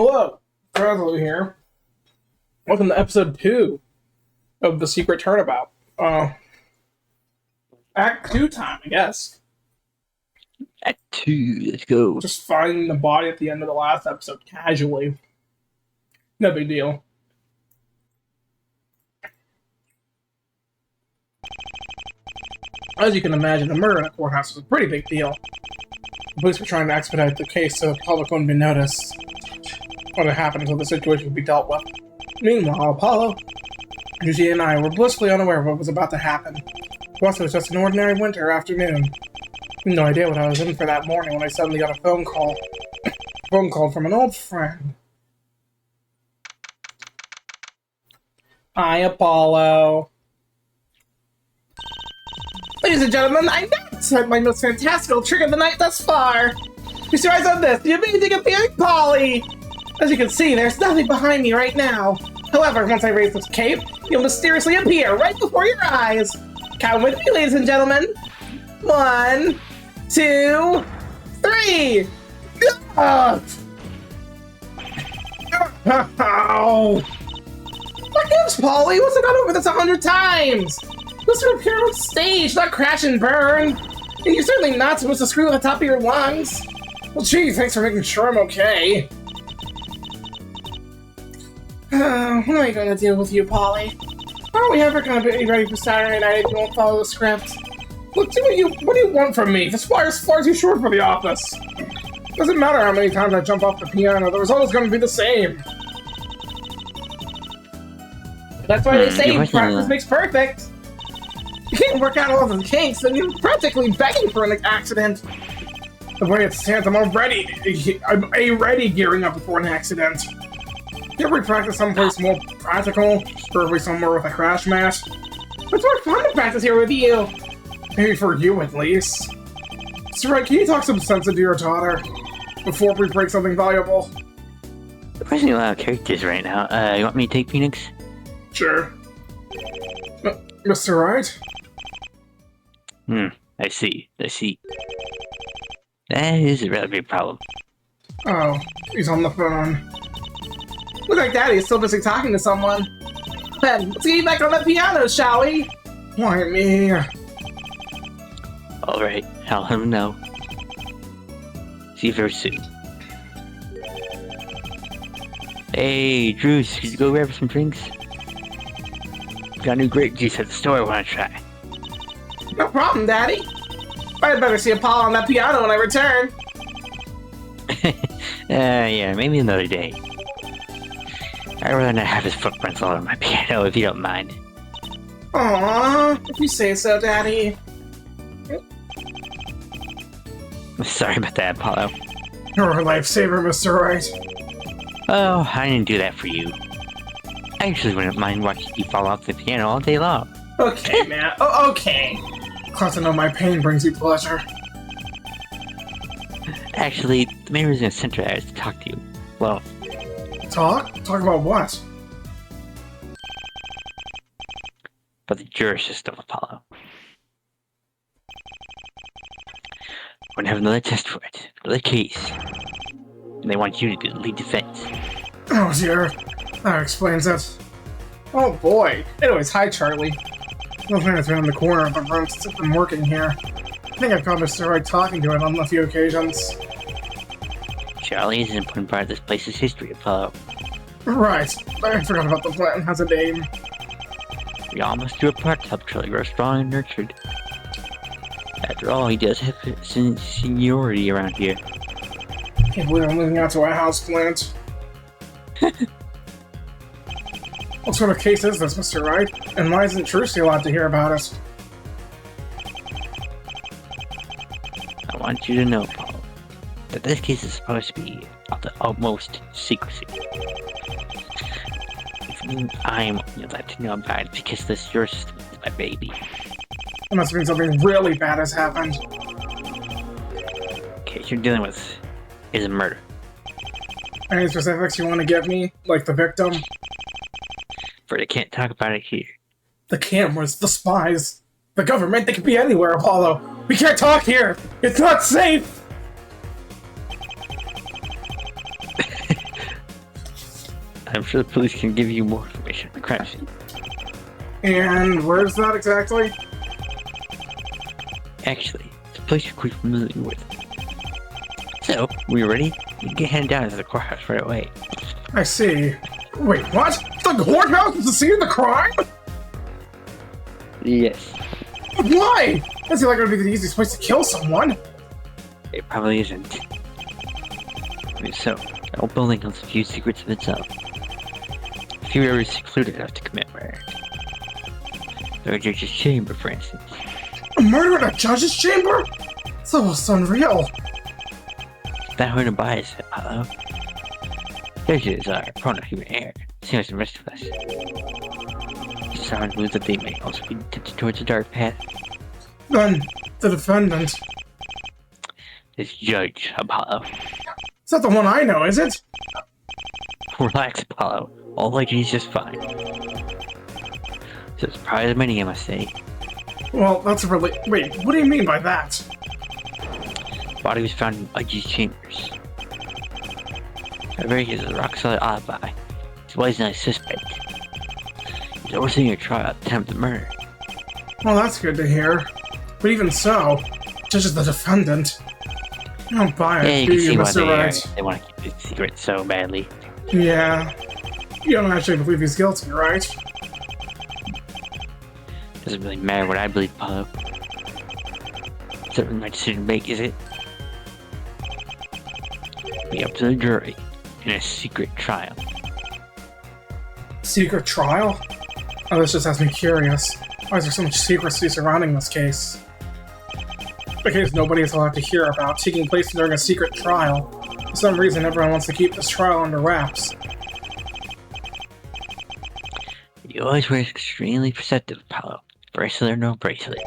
Hello, Traveler here. Welcome to episode 2 of The Secret Turnabout. Act 2 time, I guess. Act 2, let's go. Just finding the body at the end of the last episode casually. No big deal. As you can imagine, the murder in the courthouse was a pretty big deal. The police were trying to expedite the case so the public wouldn't be noticed what had happened until the situation could be dealt with. Meanwhile, Apollo, Lucy, and I were blissfully unaware of what was about to happen. To us, it was just an ordinary winter afternoon. No idea what I was in for that morning when I suddenly got a phone call. From an old friend. Hi, Apollo. Ladies and gentlemen, I had my most fantastical trick of the night thus far. Keep your eyes on this, the amazing appearing Polly! As you can see, there's nothing behind me right now. However, once I raise this cape, you'll mysteriously appear right before your eyes. Count with me, ladies and gentlemen. 1, 2, 3! Oh! What gives, Polly? What's it gone over this 100 times? You're supposed to appear on stage, not crash and burn. And you're certainly not supposed to scream at the top of your lungs. Well, gee, thanks for making sure I'm okay. What am I going to deal with you, Polly? Aren't we ever going to be ready for Saturday night if you won't follow the script? Look, what do you want from me? This flyer's far too short for the office. Doesn't matter how many times I jump off the piano, the result is going to be the same. That's why they say practice makes perfect. You can't work out all the kinks, and you're practically begging for an accident. The way it stands, I'm already gearing up before an accident. Can't we practice someplace more practical? Preferably somewhere with a crash mat? It's more fun to practice here with you. Maybe for you, at least. So, right, can you talk some sense into your daughter before we break something valuable? We're pressing a lot of characters right now. You want me to take Phoenix? Sure. Mr. Wright? I see. That is a really big problem. Oh, he's on the phone. Looks like Daddy's still busy talking to someone. Then, let's get you back on the piano, shall we? Why me? Alright, I'll let him know. See you very soon. Hey, Drews, could you go grab some drinks? Got new grape juice at the store I want to try. No problem, Daddy. I'd better see Apollo on that piano when I return. Yeah, maybe another day. I'd rather not have his footprints all over my piano, if you don't mind. Aww, if you say so, Daddy. Sorry about that, Apollo. You're a lifesaver, Mr. Wright. Oh, I didn't do that for you. I actually wouldn't mind watching you fall off the piano all day long. Okay, man. Oh, okay. Glad to know my pain brings you pleasure. Actually, the main reason I sent her is to talk to you. Well... Talk? Talk about what? About the juror system, Apollo. We're gonna have another test for it. Another case. And they want you to do the lead defense. Oh dear. That explains it. Oh boy. Anyways, hi Charlie. I've been around the corner of the room since I've been working here. I think I've caught Mr. Wright talking to him on a few occasions. Charlie is an important part of this place's history, Apollo. Right. I forgot about the plant has a name. We all must do our part to help Charlie grow strong and nurtured. After all, he does have seniority around here. Can't believe I'm moving out to a house plant. What sort of case is this, Mr. Wright? And why isn't Trucy allowed to hear about it? I want you to know, Apollo, that this case is supposed to be of the utmost secrecy. If I'm only allowed to know about it because this juror system is my baby. It must mean something really bad has happened. The case you're dealing with is a murder. Any specifics you want to give me? Like the victim? But I can't talk about it here. The cameras, the spies, the government, they could be anywhere, Apollo. We can't talk here! It's not safe! I'm sure the police can give you more information on the crime scene. And where's that exactly? Actually, it's a place you're quite familiar with. So, when you're ready, you can head down to the courthouse right away. I see. Wait, what? The courthouse is the scene of the crime? Yes. Why? That's like gonna be the easiest place to kill someone. It probably isn't. So, the old building holds a few secrets of its own. A few areas secluded enough to commit murder. The judge's chamber, for instance. A murder in a judge's chamber? It's almost unreal. That hard to buy, said Apollo. Judges are prone to human error, same as the rest of us. Someone believes that they may also be tempted towards a dark path. Then, the defendant. This judge, Apollo. It's not the one I know, is it? Relax, Apollo. All like he's just fine. So surprise many, I must say. Well, that's really... Wait, what do you mean by that? The body was found in Udgy's chambers. However, he has a rock-solid alibi. He's why he's not a suspect. He's overseeing a trial at the time of the murder. Well, that's good to hear. But even so, Judge is the defendant. I don't buy it, Yeah, you do can see you, why Mr. Wright? they want to keep it secret so badly. Yeah. You don't actually believe he's guilty, right? Doesn't really matter what I believe, Apollo. It's not really my decision to make, is it? Be up to the jury in a secret trial. Secret trial? Oh, this just has me curious. Why is there so much secrecy surrounding this case? A case nobody is allowed to hear about, taking place during a secret trial. For some reason, everyone wants to keep this trial under wraps. You always were extremely perceptive, Apollo. Bracelet or no bracelet.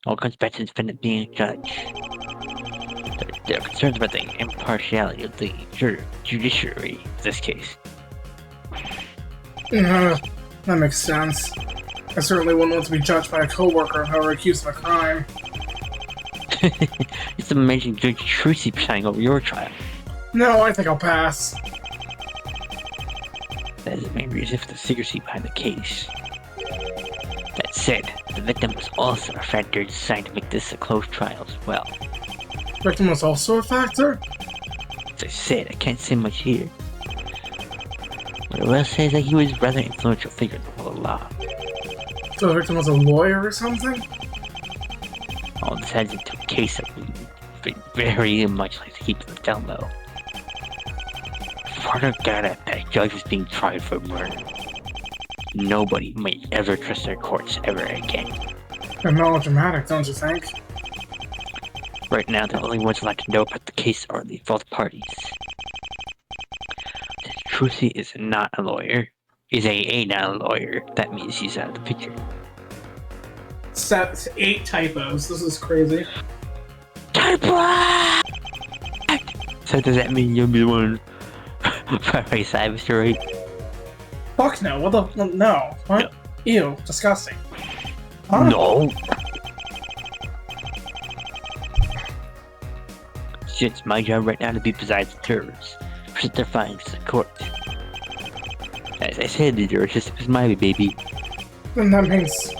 All comes back to the defendant being a judge. They're concerned about the impartiality of the judiciary in this case. That makes sense. I certainly wouldn't want to be judged by a coworker if I were accused of a crime. Just imagine Judge Trucy presiding over your trial. No, I think I'll pass. That is the main reason for the secrecy behind the case. That said, the victim was also a factor designed to make this a closed trial as well. Victim was also a factor? As I said, I can't say much here. What I will say is that he was a rather influential figure in the world of law. So the victim was a lawyer or something? All this adds into a case that we very much like to keep to the down low. Part of God that judge was being tried for murder. Nobody might ever trust their courts ever again. They're melodramatic, don't you think? Right now, the only ones allowed to know about the case are the involved parties. Trucy is not a lawyer. Is a not a lawyer. That means he's out of the picture. Set 8 typos. This is crazy. Typo! So does that mean you'll be the one by side, Mr. Wright? Fuck no. What the? No. What? No. Ew. Disgusting. Huh? No. It's my job right now to be beside the jurors. Present their findings to the court. As I said, the juror system is my baby. Then that means...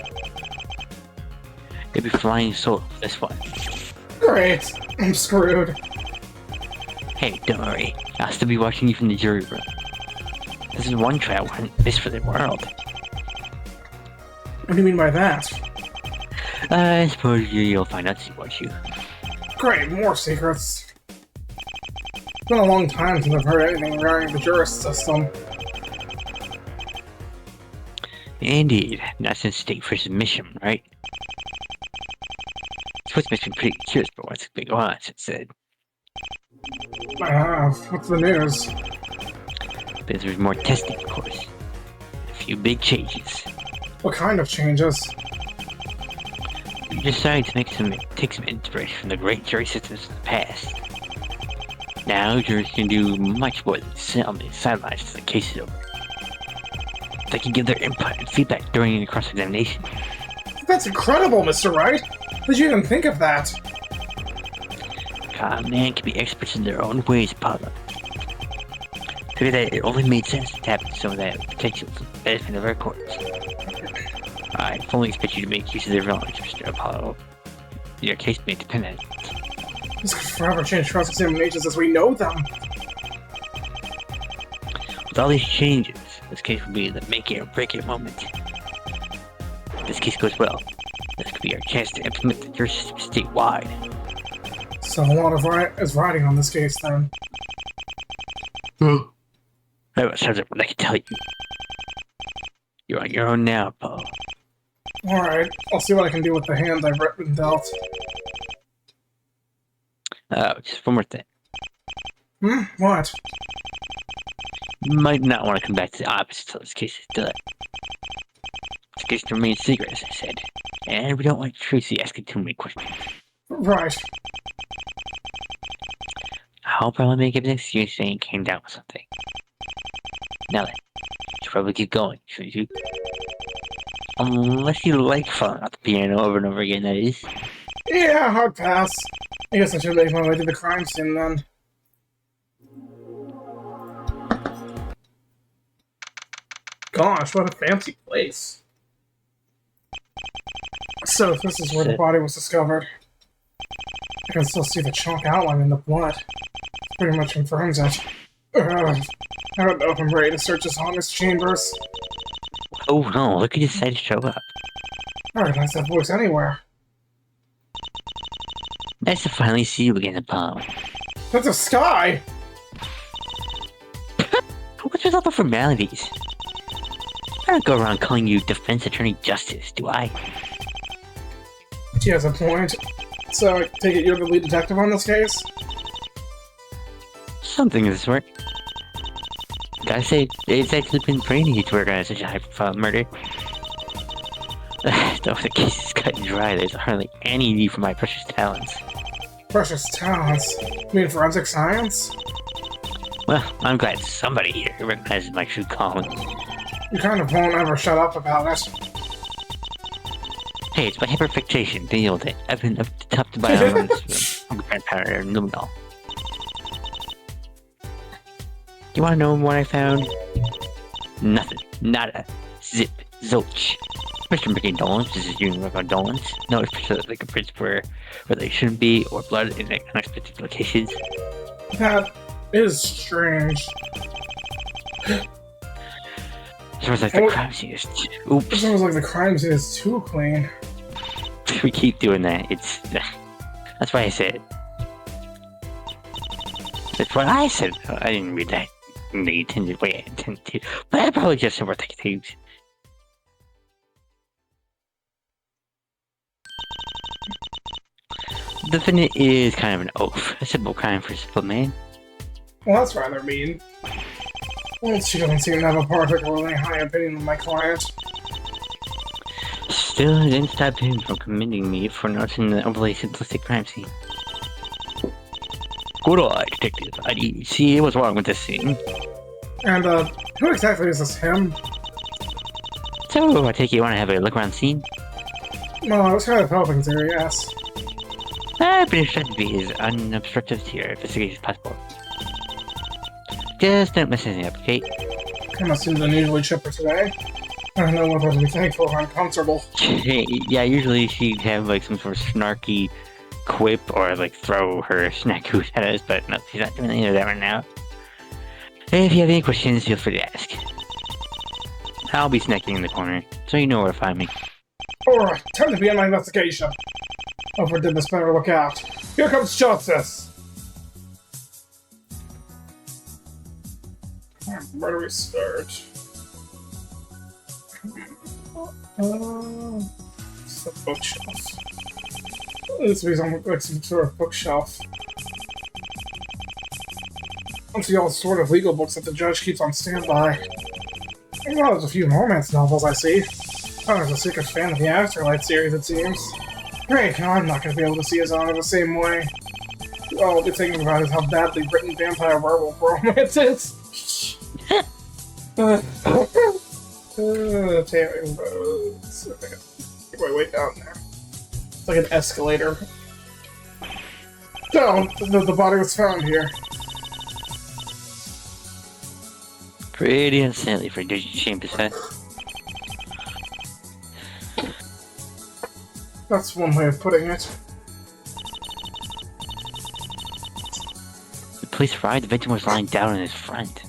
They'll be flying solo for this one. Great. I'm screwed. Hey, don't worry. I'll still be watching you from the jury room. This is one trial, this for the world. What do you mean by that? I suppose you'll find out soon, won't you? Great, more secrets. It's been a long time since I've heard anything regarding the jury system. Indeed. Not since state for submission, right? This makes me pretty curious about what's been going on since then. What's the news? But there's more testing, of course. A few big changes. What kind of changes? We decided to take some inspiration from the great jury systems of the past. Now, jurors can do much more than sit on the sidelines till the case is over. They can give their input and feedback during the cross-examination. That's incredible, Mr. Wright! Did you even think of that? Man can be experts in their own ways, Apollo. figured that it only made sense to tap into some of that potential benefit of our corpse. I fully expect you to make use of their knowledge, Mr. Apollo. Your case may depend on it. This could forever change cross-examinations as we know them. With all these changes, this case will be the make it or break it moment. If this case goes well, this could be our chance to implement the jury system statewide. So a lot of is riding on this case, then. That was something I can tell you. You're on your own now, Paul. Alright, I'll see what I can do with the hand I've been dealt. Just one more thing. What? You might not want to come back to the office until this case is done. This case remains secret, as I said. And we don't want Tracy asking too many questions. Right. I'll probably make up an excuse saying came down with something. Now then, you should probably keep going, shouldn't you? Unless you like falling off the piano over and over again, that is. Yeah, hard pass. I guess I should make my way to the crime scene then. Gosh, what a fancy place. So, if this is where the body was discovered, I can still see the chalk outline in the blood. Pretty much confirms it. I don't know if I'm ready to search his honest chambers. Oh no, look at his side show up. I recognize that voice anywhere. Nice to finally see you again, Apollo. That's a sky! What's with all the formalities? I don't go around calling you Defense Attorney Justice, do I? She has a point. So, I take it you're the lead detective on this case? Something of the sort. Gotta say, it's actually been pretty neat to work on such a high-profile murder. Though the case is cut and dry, there's hardly any need for my precious talents. Precious talents? You mean forensic science? Well, I'm glad somebody here recognizes my true calling. You kind of won't ever shut up about it. Hey, it's my hyperfixation, deal with it. I've been up to top to biology from grandparent and luminol. You wanna know what I found? Nothing. Nada. Zip. Zilch. Mr. making dolans. This is doing work on dolans. No specific prints where they shouldn't be, or blood in unexpected locations. That is strange. Sounds like the crime scene is oops. It sounds like the crime scene is too clean. We keep doing that. It's that's why I said it. That's what I said. I didn't read that in the intended way I intended to, but I probably just overthink things. The defendant is kind of an oaf. A simple crime for a simple man. Well, that's rather mean. Well, she doesn't seem to have a particularly high opinion of my client. Still, it didn't stop him from commending me for noticing the overly simplistic crime scene. Good eye, detective. I see what's wrong with this scene. And, who exactly is this him? So, I take it you want to have a look around the scene? Well, I was kind of hoping to, yes. I've been instructed to be as unobstructive to your investigation as possible. Just don't mess anything up, okay? I must seem unusually chipper today. I don't know whether to be thankful or uncomfortable. Yeah, usually she'd have like some sort of snarky quip or like throw her snack food at us, but no, she's not doing any of that right now. If you have any questions, feel free to ask. I'll be snacking in the corner, so you know where to find me. Alright, time to begin my investigation. Whoever did this better look out. Here comes justice! Where do we start? It's the bookshelf. This would be like some sort of bookshelf. I see all sort of legal books that the judge keeps on standby. Well, there's a few romance novels I see. Oh, there's a secret fan of the Afterlife series, it seems. Great, now I'm not going to be able to see his honor the same way. All I'll be thinking about is how badly written vampire werewolf romance is. Tearing roads. Okay. Make my way down there. It's like an escalator. No, the body was found here. Pretty unsightly for Digit Chambers, huh? That's one way of putting it. The police arrived, the victim was lying down in his front.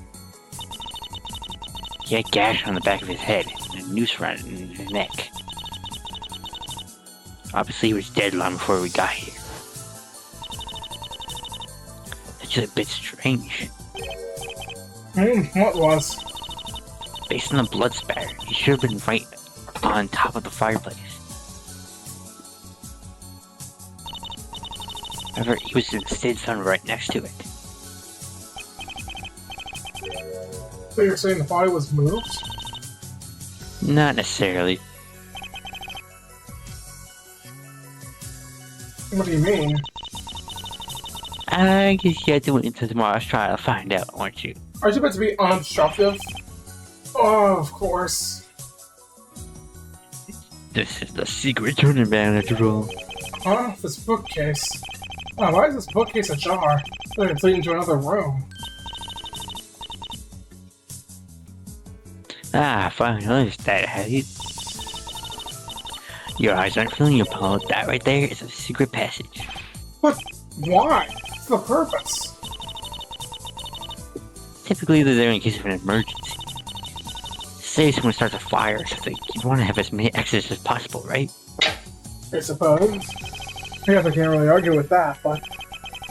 He had a gash on the back of his head and a noose around his neck. Obviously he was dead long before we got here. That's just a bit strange. What was? Based on the blood spatter, he should have been right on top of the fireplace. However, he was instead found right next to it. So you're saying the body was moved? Not necessarily. What do you mean? I guess you had to wait until tomorrow's trial to find out, weren't you? Are you about to be unobstructive? Oh, of course. This is the secret Turnabout after all. Huh? This bookcase. Oh, why is this bookcase ajar? Like it's leading to another room. Ah, finally noticed that, have you? Your eyes aren't fooling you, Paul. That right there is a secret passage. But why? What's the purpose? Typically, they're there in case of an emergency. Say someone starts a fire or something, you want to have as many exits as possible, right? I suppose. I guess I can't really argue with that, but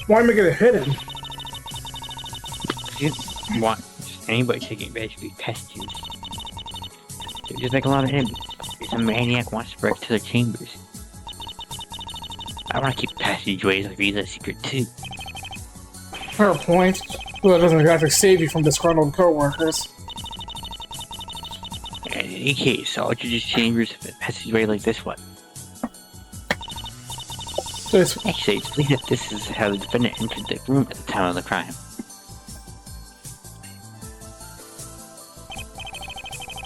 why make it hidden? You want just anybody taking advantage of these passages. They just make a lot of enemies. If some maniac wants to break to their chambers. I want to keep passageways like these a secret too. Fair point. Well, it doesn't exactly save you from disgruntled co-workers. In any case, all judges' chambers have a passageway like this one. Actually, it's believed that this is how the defendant entered the room at the time of the crime.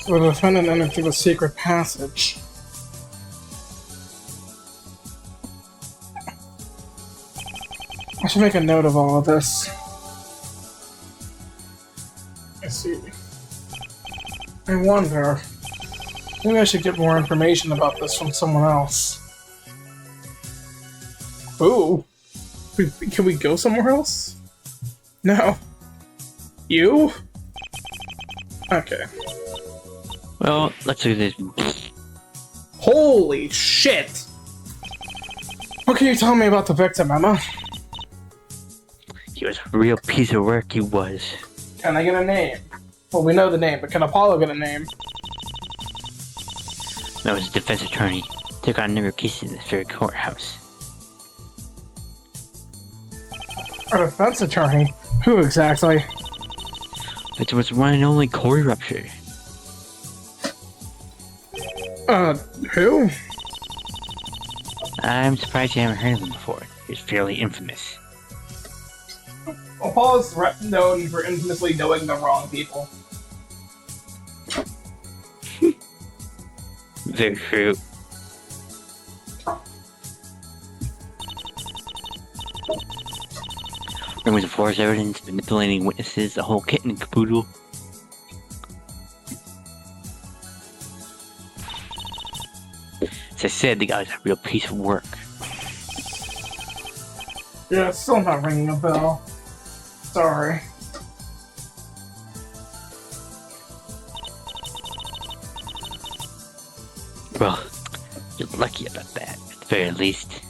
So the defendant entered through a secret passage. I should make a note of all of this. I see. I wonder. Maybe I should get more information about this from someone else. Ooh. Can we go somewhere else? No. You? Okay. Well, let's look at this. Holy shit! What can you tell me about the victim, Emma? He was a real piece of work, he was. Can I get a name? Well, we know the name, but can Apollo get a name? That was a defense attorney. Took on a number of cases in this very courthouse. A defense attorney? Who exactly? But there was one and only Corey Rupture. Who? I'm surprised you haven't heard of him before. He's fairly infamous. Apollo's known for infamously knowing the wrong people. Very true. Rumors of false evidence, manipulating witnesses, the whole kit and caboodle. As I said, the guy's a real piece of work. Yeah, it's still not ringing a bell. Sorry. Well, you're lucky about that, at the very least.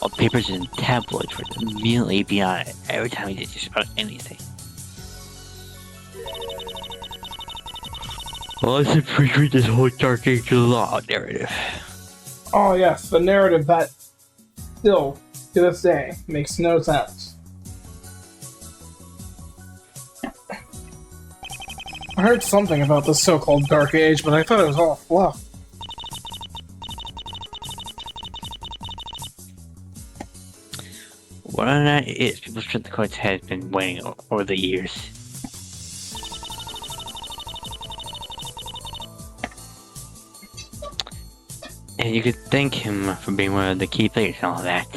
All papers and tabloids were immediately beyond it every time he did just about anything. Well, let's appreciate this whole Dark Age of Law narrative. Oh yes, the narrative that still, to this day, makes no sense. I heard something about this so-called Dark Age, but I thought it was all fluff. What on that is, people's strength the courts has been waning over the years. And you could thank him for being one of the key players and all that.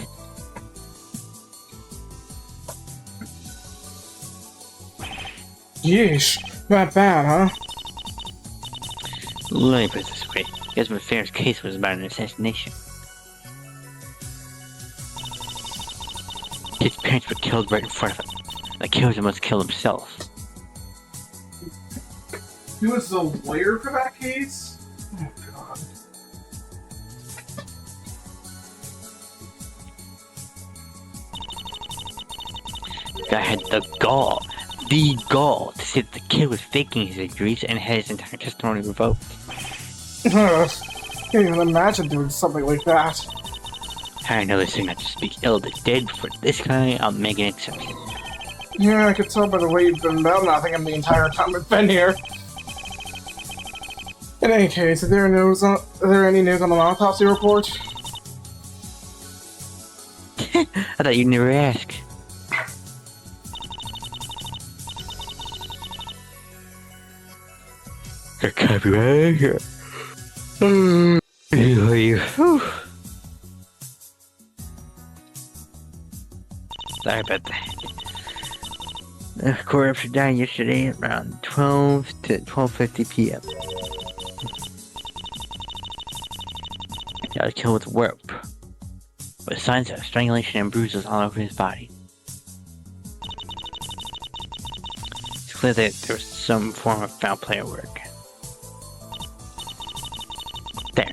Yeesh. Not bad, huh? Let me put it this way. Desmond Fair's case was about an assassination. His parents were killed right in front of him. The killer must kill himself. Who was the lawyer for that case? Oh, God. The guy had the gall to say that the kid was faking his injuries and had his entire testimony revoked. Can't even imagine doing something like that. I know this thing not to speak ill of the dead, but for this guy, I'll make an exception. Yeah, I could tell by the way you've been about nothing the entire time I've been here. In any case, is there any news on an autopsy report? I thought you'd never ask. I can't be right here. Sorry about that. The corpse died yesterday at around 12 to 12:50 p.m. He was killed with a rope, with signs of strangulation and bruises all over his body. It's clear that there was some form of foul play at work. There.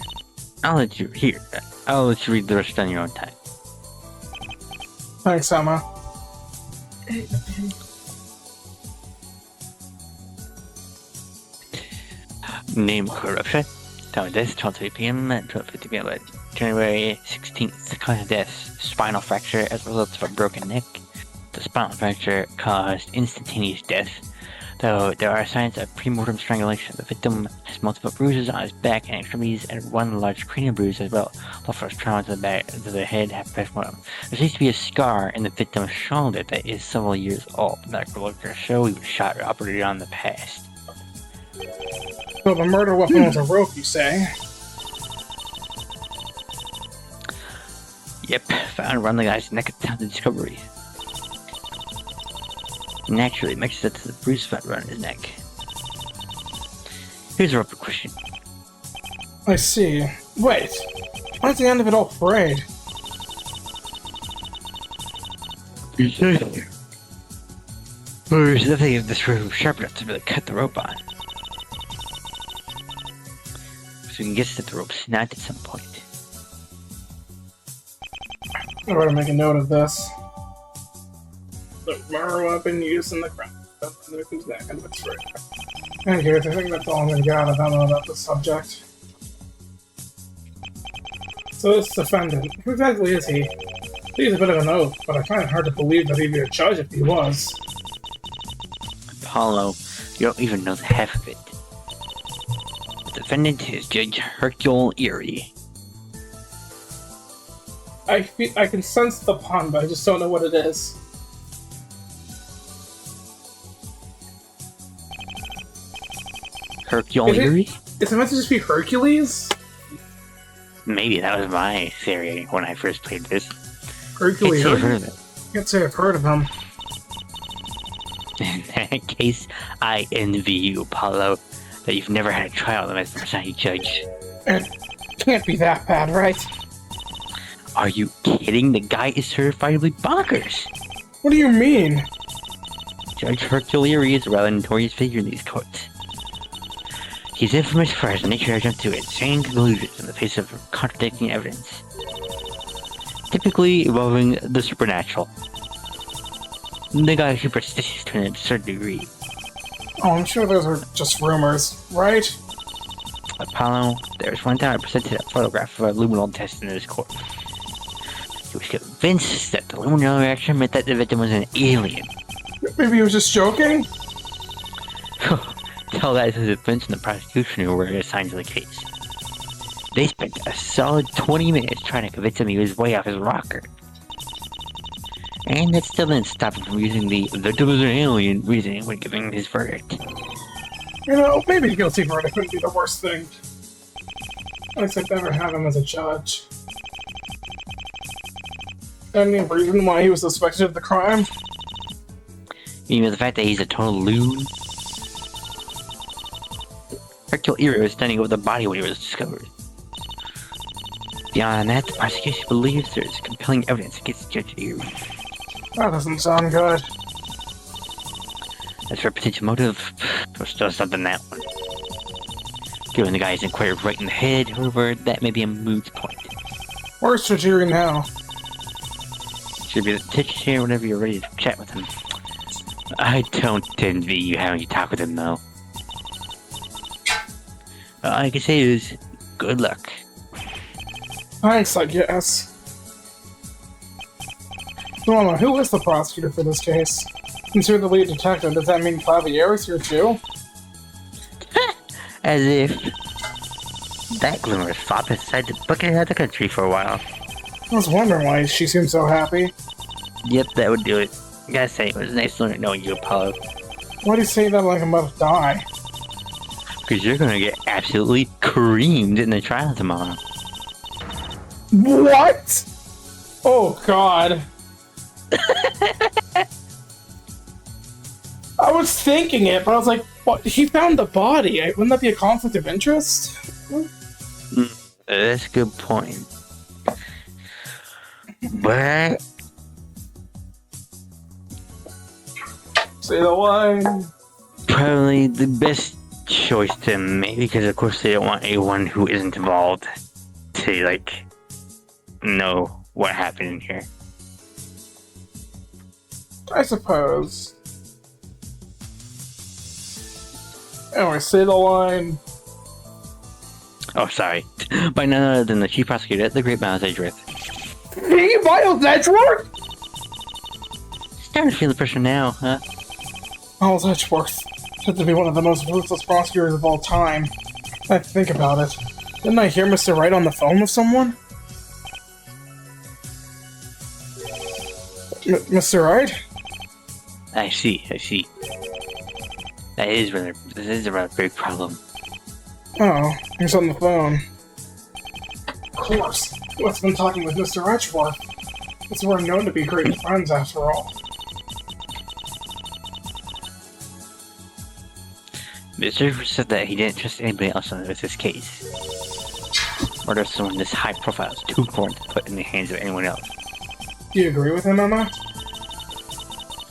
I'll let you read the rest on your own time. Thanks, Emma. Name corruption. Time of death 12:30 p.m. and 12:50 p.m. January 16th. Cause of death: spinal fracture as a result of a broken neck. The spinal fracture caused instantaneous death, though there are signs of pre-mortem strangulation. The victim has multiple bruises on his back and extremities and one large cranial bruise as well. The first trauma to the head after post-mortem. There seems to be a scar in the victim's shoulder that is several years old. Medical records show he was shot or operated on in the past. So the murder weapon was a rope, you say? Yep, found around the guy's neck at the time of the discovery. Naturally, it makes sense to the bruise found around his neck. Here's a rope question. I see. Wait, why's the end of it all frayed? There's nothing in this room sharp enough to really cut the rope on. So we can guess that the rope snapped at some point. I'm going to make a note of this. The murder weapon used in the crime. Who's that kind of extra? Anyways, I think that's all I'm going to get out of Emma about this subject. So this defendant, who exactly is he? He's a bit of an oath, but I find it hard to believe that he'd be a judge if he was. Apollo, you don't even know the half of it. The defendant is Judge Hercule Erie. I can sense the pun, but I just don't know what it is. Hercule Erie? Is it meant to just be Hercules? Maybe that was my theory when I first played this. Hercules. I've heard of it. Can't say I've heard of him. In that case, I envy you, Apollo, that you've never had a trial as the presiding judge. It can't be that bad, right? Are you kidding? The guy is certifiably bonkers! What do you mean? Judge Hercule Erie is a rather notorious figure in these courts. He's infamous for his nature to jump to insane conclusions in the face of contradicting evidence, typically involving the supernatural. The guy is superstitious to an absurd degree. Oh, I'm sure those are just rumors, right? Apollo, there was one time I presented a photograph of a luminol test in his court. He was convinced that the luminol reaction meant that the victim was an alien. Maybe he was just joking? Tell that to the defense and the prosecution who were assigned to the case. They spent a solid 20 minutes trying to convince him he was way off his rocker. And that still didn't stop him from using the victim was an alien reasoning when giving his verdict. You know, maybe a guilty verdict wouldn't be the worst thing. At least I'd never have him as a judge. Any reason why he was suspected of the crime? You know, the fact that he's a total loon? Hercule Erie was standing over the body when he was discovered. Beyond that, the prosecution believes there is compelling evidence against Judge Erie. That doesn't sound good. As for potential motive, there's still something that one. Given the guy's inquired right in the head, however, that may be a moot point. Where's Judge Erie now? Should be the teacher here whenever you're ready to chat with him. I don't envy you having to talk with him, though. All I can say is, good luck. Thanks, I guess. So, who is the prosecutor for this case? Since you're the lead detective, does that mean Claviere's here too? As if that glimmer fop has decided to book it out of the country for a while. I was wondering why she seemed so happy. Yep, that would do it. Gotta say, it was nice knowing you, Apollo. Why do you say that like I'm about to die? Because you're gonna get absolutely creamed in the trial tomorrow. What? Oh, God. I was thinking it, but I was like, what? He found the body. Wouldn't that be a conflict of interest? That's a good point. But... Say the line. Probably the best choice to make, because of course they don't want anyone who isn't involved to, like, know what happened in here. I suppose. Anyway, say the line. Oh, sorry. By none other than the chief prosecutor at the Great Miles Edgeworth. Hey, Miles Edgeworth? Starting to feel the pressure now, huh? Miles Edgeworth. Said to be one of the most ruthless prosecutors of all time. I think about it. Didn't I hear Mr. Wright on the phone with someone? Mr. Wright? I see. This is a rather big problem. Oh, he's on the phone. Of course. What's been talking with Mr. Edgeworth? It's we're known to be great friends after all. Mr. Edgeworth said that he didn't trust anybody else with this case. Murder of someone this high profile is too important to put in the hands of anyone else. Do you agree with him, Emma?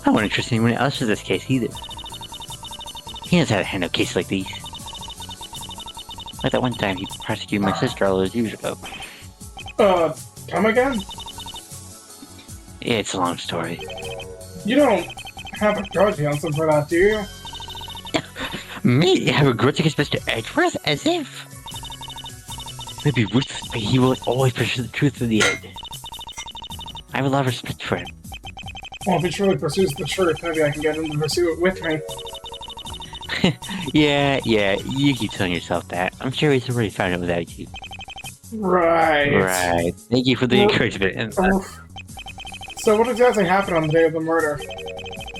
I wouldn't trust anyone else with this case either. He knows how to handle cases like these. Like that one time he prosecuted my sister all those years ago. Come again? Yeah, it's a long story. You don't have a grudge against him for that, do you? Me? Have a grudge against Mr. Edgeworth? As if... Maybe ruthless, but he will always pursue the truth to the end. I have a lot of respect for him. Well, if he truly pursues the truth, maybe I can get him to pursue it with me. yeah, you keep telling yourself that. I'm sure he's already found it without you. Right. Thank you for the encouragement. So what exactly happened on the day of the murder?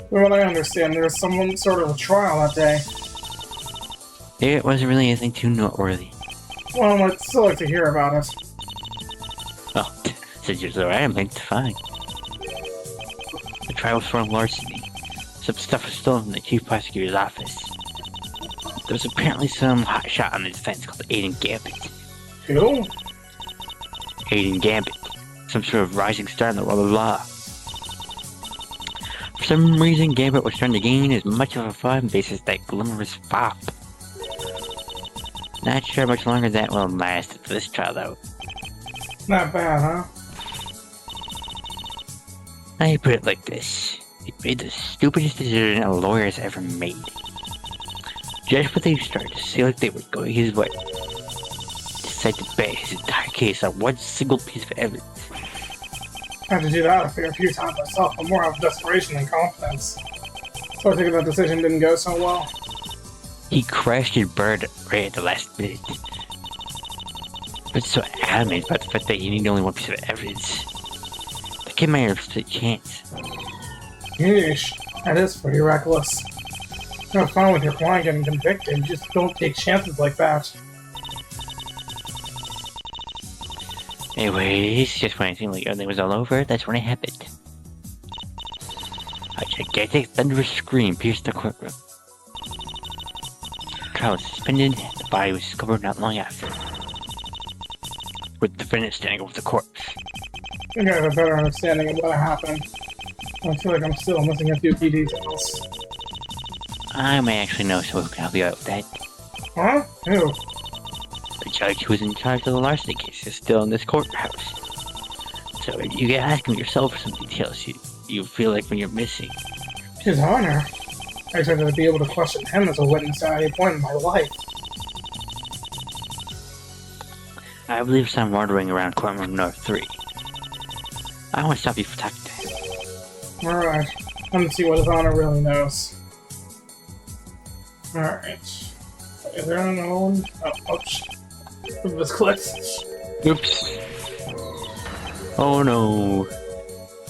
From what I understand, there was some sort of a trial that day. It wasn't really anything too noteworthy. Well, I'd still like to hear about it. Oh, since you're so adamant, fine. The trial was for larceny. Some stuff was stolen from the chief prosecutor's office. There was apparently some hotshot on the defense called Aiden Gambit. Who? Aiden Gambit. Some sort of rising star in the world of law. For some reason, Gambit was trying to gain as much of a fan base as that glamorous fop. Not sure how much longer that will last after this trial, though. Not bad, huh? I put it like this. He made the stupidest decision a lawyer has ever made. Just when they started to feel like they were going his way, decided to bet his entire case on one single piece of evidence. I had to do that a few times myself, but more out of desperation than confidence. So I think that decision didn't go so well. He crashed and burned right at the last minute. But so adamant about the fact that you need only one piece of evidence. The kid might have stood a chance. Yeesh, that is pretty reckless. No fun with your client getting convicted, you just don't take chances like that. Anyways, just when I seemed like everything was all over, that's when it happened. A gigantic thunderous scream pierced the courtroom. trial was suspended, the body was discovered not long after, with the defendant standing over the corpse. I think I have a better understanding of what happened. I feel like I'm still missing a few key details. I may actually know someone who can help you out with that. Huh? Who? The judge who was in charge of the larceny case is still in this courthouse. So you can ask him yourself for some details you feel like when you're missing. His Honor. I expected to be able to question him as a witness at any point in my life. I believe some wandering around courtroom number 3. I want to stop you from talking to him. Alright. Let's see what His Honor really knows. Alright. Is there an one? Oh, oops. This clicks. Oops. Oh no.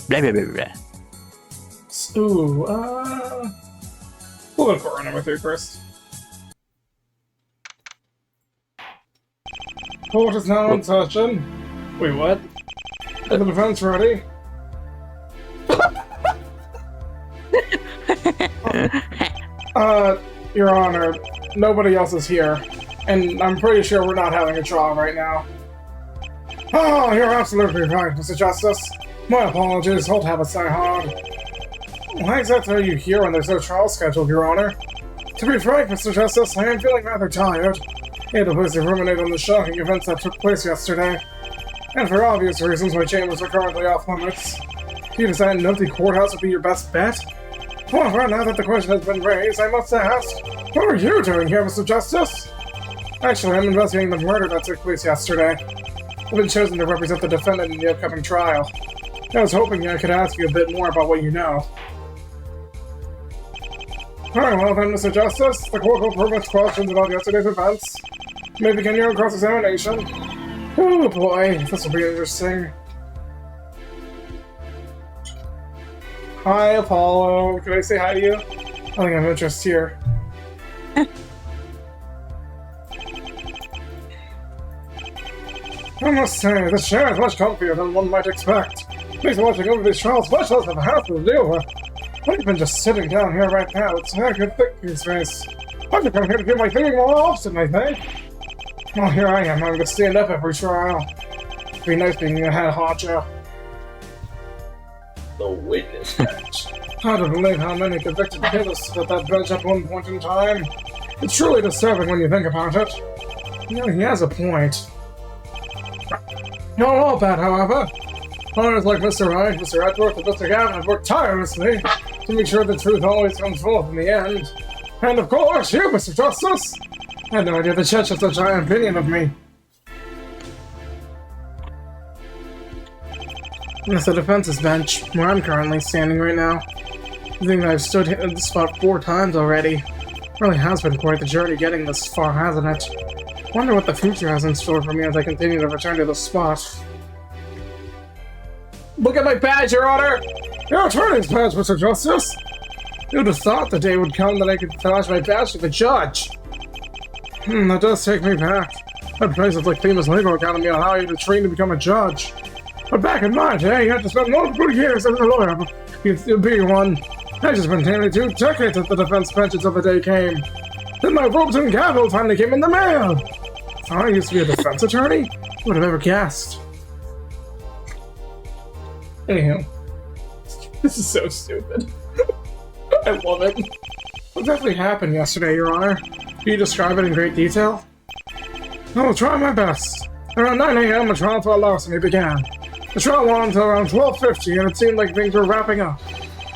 Blah blah blah blah. Ooh, we'll go for number 3 first. Court is now in session. Wait, what? Is the defense ready? Your Honor, nobody else is here. And I'm pretty sure we're not having a trial right now. Oh, you're absolutely right, Mr. Justice. My apologies, hold have a sigh hard. Why exactly are you here when there's no trial scheduled, Your Honor? To be frank, Mr. Justice, I am feeling rather tired. I had to please ruminate on the shocking events that took place yesterday. And for obvious reasons, my chambers are currently off limits. You decided an empty courthouse would be your best bet? However, now that the question has been raised, I must ask, what are you doing here, Mr. Justice? Actually, I'm investigating the murder that took place yesterday. I've been chosen to represent the defendant in the upcoming trial. I was hoping I could ask you a bit more about what you know. Very well then, Mr. Justice. The court will permit questions about yesterday's events. You may begin your cross-examination. Oh boy, this will be interesting. Hi, Apollo. Can I say hi to you? I think I'm interested here. I must say, this chair is much comfier than one might expect. Makes watching over these trials much less of a hassle to deal with. I've even just sitting down here right now. It's a good thinking space. I should come here to do my thinking more often, I think. Well, here I am, having to stand up every trial. It'd be nice being a head honcho. The witness bench. Hard to believe how many convicted killers sit at that bench at one point in time. It's truly disturbing when you think about it. You know, he has a point. Not all bad, however. Hunters like Mr. Wright, Mr. Edgeworth, and Mr. Gavin have worked tirelessly to make sure the truth always comes forth in the end. And of course, you, Mr. Justice! I had no idea the judge had such a high opinion of me. It's the defense's bench, where I'm currently standing right now. I think I've stood at this spot 4 times already. It really has been quite the journey getting this far, hasn't it? Wonder what the future has in store for me as I continue to return to this spot. Look at my badge, Your Honor! Your attorney's badge, Mr. Justice! Who'd have thought the day would come that I could flash my badge to the judge? That does take me back. That places like famous legal academy allow you to train to become a judge. But back in my day, you had to spend multiple years as a lawyer to be one. I just spent nearly 2 decades at the defense bench until the day came. Then my ropes and gavel finally came in the mail! So I used to be a defense attorney? Who would have ever guessed? Anyhow, this is so stupid. I love it. What exactly happened yesterday, Your Honor? Can you describe it in great detail? I will try my best. Around 9 a.m., the trial for larceny began. The trial went on until around 12:50, and it seemed like things were wrapping up.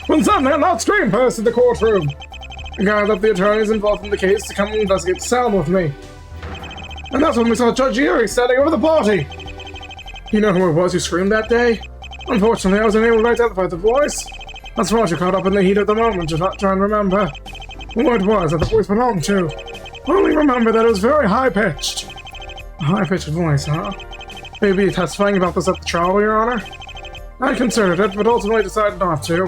When suddenly a loud scream burst in the courtroom. I gathered up the attorneys involved in the case to come and investigate the sound with me. And that's when we saw Judge Erie standing over the party. You know who it was who screamed that day? Unfortunately, I wasn't able to identify the voice. That's why you're caught up in the heat of the moment to not try and remember who it was that the voice belonged to. Only remember that it was very high-pitched. A high-pitched voice, huh? Maybe testifying about this at the trial, Your Honor? I considered it, but ultimately decided not to.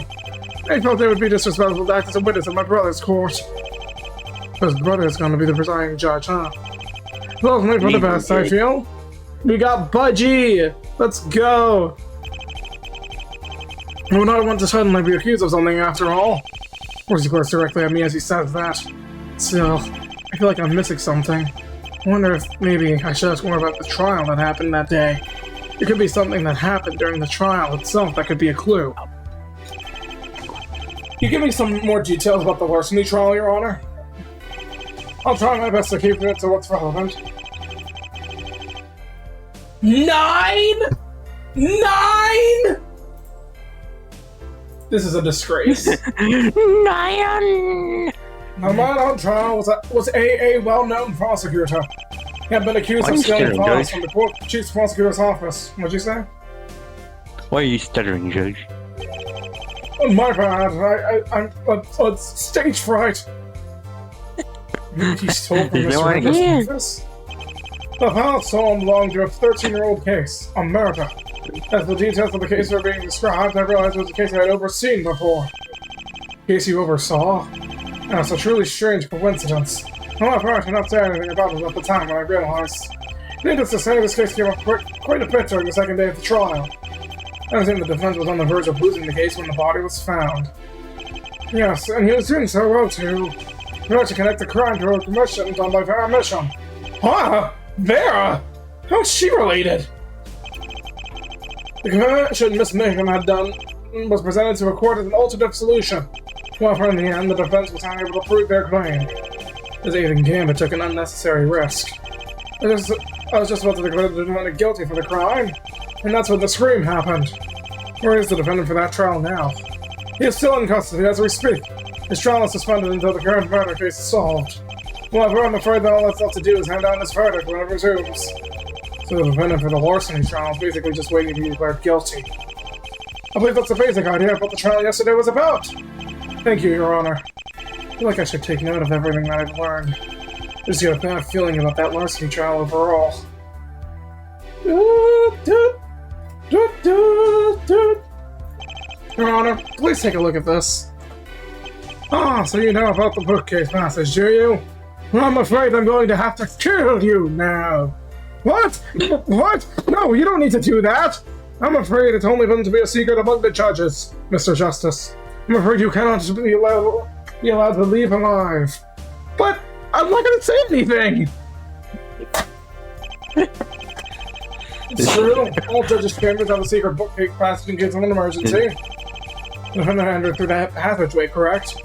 I felt it would be disrespectful to act as a witness in my brother's court. His brother is going to be the presiding judge, huh? Well, ultimately for the best, I feel. We got Budgie! Let's go! I would not want to suddenly be accused of something after all. Of course, he glares directly at me as he says that. Still, I feel like I'm missing something. I wonder if maybe I should ask more about the trial that happened that day. It could be something that happened during the trial itself that could be a clue. Can you give me some more details about the larceny trial, Your Honor? I'll try my best to keep it to what's relevant. 9?! 9?! This is a disgrace. 9! The man on trial was a well-known prosecutor. He had been accused of stealing files from the chief prosecutor's office. What'd you say? Why are you stuttering, Judge? My bad. I'm stage fright. He stole from Mr. Rivers' office. The file stolen belonged to a 13-year-old case on murder. As the details of the case were being described, I realized it was a case I had overseen before. Case you oversaw? That's a truly strange coincidence. However, I cannot say anything about it at the time when I realized. Needless to say, this case came up quite a bit during the second day of the trial. I think the defense was on the verge of losing the case when the body was found. Yes, and he was doing so well too. He wanted to connect the crime to a commission done by Vera Mission. Ah! Vera! How's she related? The conviction Miss Mayhem had done was presented to a court as an alternative solution. However, in the end, the defense was unable to prove their claim. As Aiden Gambit took an unnecessary risk. I was just about to declare the defendant guilty for the crime, and that's when the scream happened. Where is the defendant for that trial now? He is still in custody as we speak. His trial is suspended until the current murder case is solved. However, I'm afraid that all that's left to do is hand down his verdict when it resumes. So the defendant for the larceny trial is basically just waiting to be declared guilty. I believe that's the basic idea of what the trial yesterday was about. Thank you, Your Honor. I feel like I should take note of everything that I've learned. I just got a bad feeling about that larceny trial overall. Your Honor, please take a look at this. Ah, so you know about the bookcase passage, do you? Well, I'm afraid I'm going to have to kill you now. What? What? No, you don't need to do that. I'm afraid it's only going to be a secret among the judges, Mr. Justice. I'm afraid you cannot be allowed to leave alive. But I'm not going to say anything. It's true. All judges' chambers have a secret bookcase passage in case of an emergency. The defendant entered through that passageway, correct?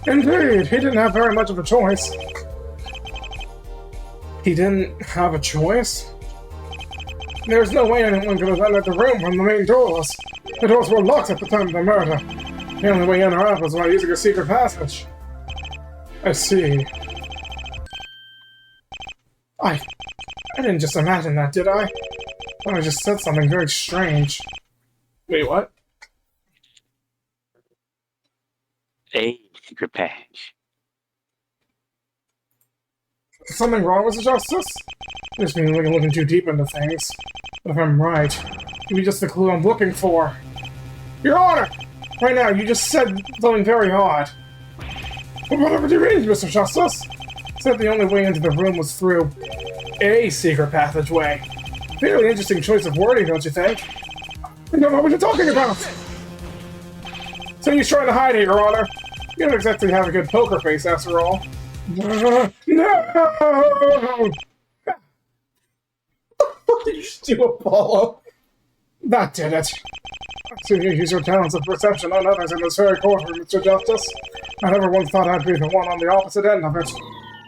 Indeed, he didn't have very much of a choice. He didn't have a choice? There's no way anyone could have entered the room from the main doors. The doors were locked at the time of the murder. The only way in or out was by using a secret passage. I see. I didn't just imagine that, did I? I just said something very strange. Wait, what? A secret passage. Is something wrong with the justice? This means like I'm looking too deep into things. But if I'm right, give me just the clue I'm looking for. Your Honor! Right now, you just said something very odd. But whatever do you mean, Mr. Justice? Said the only way into the room was through a secret passageway. Fairly interesting choice of wording, don't you think? I don't know what you're talking about! So he's trying to hide it, Your Honor. You don't exactly have a good poker face, after all. No! What did you do, Apollo? That did it. So you use your talents of perception on others in this very courtroom, Mr. Justice. I never once thought I'd be the one on the opposite end of it.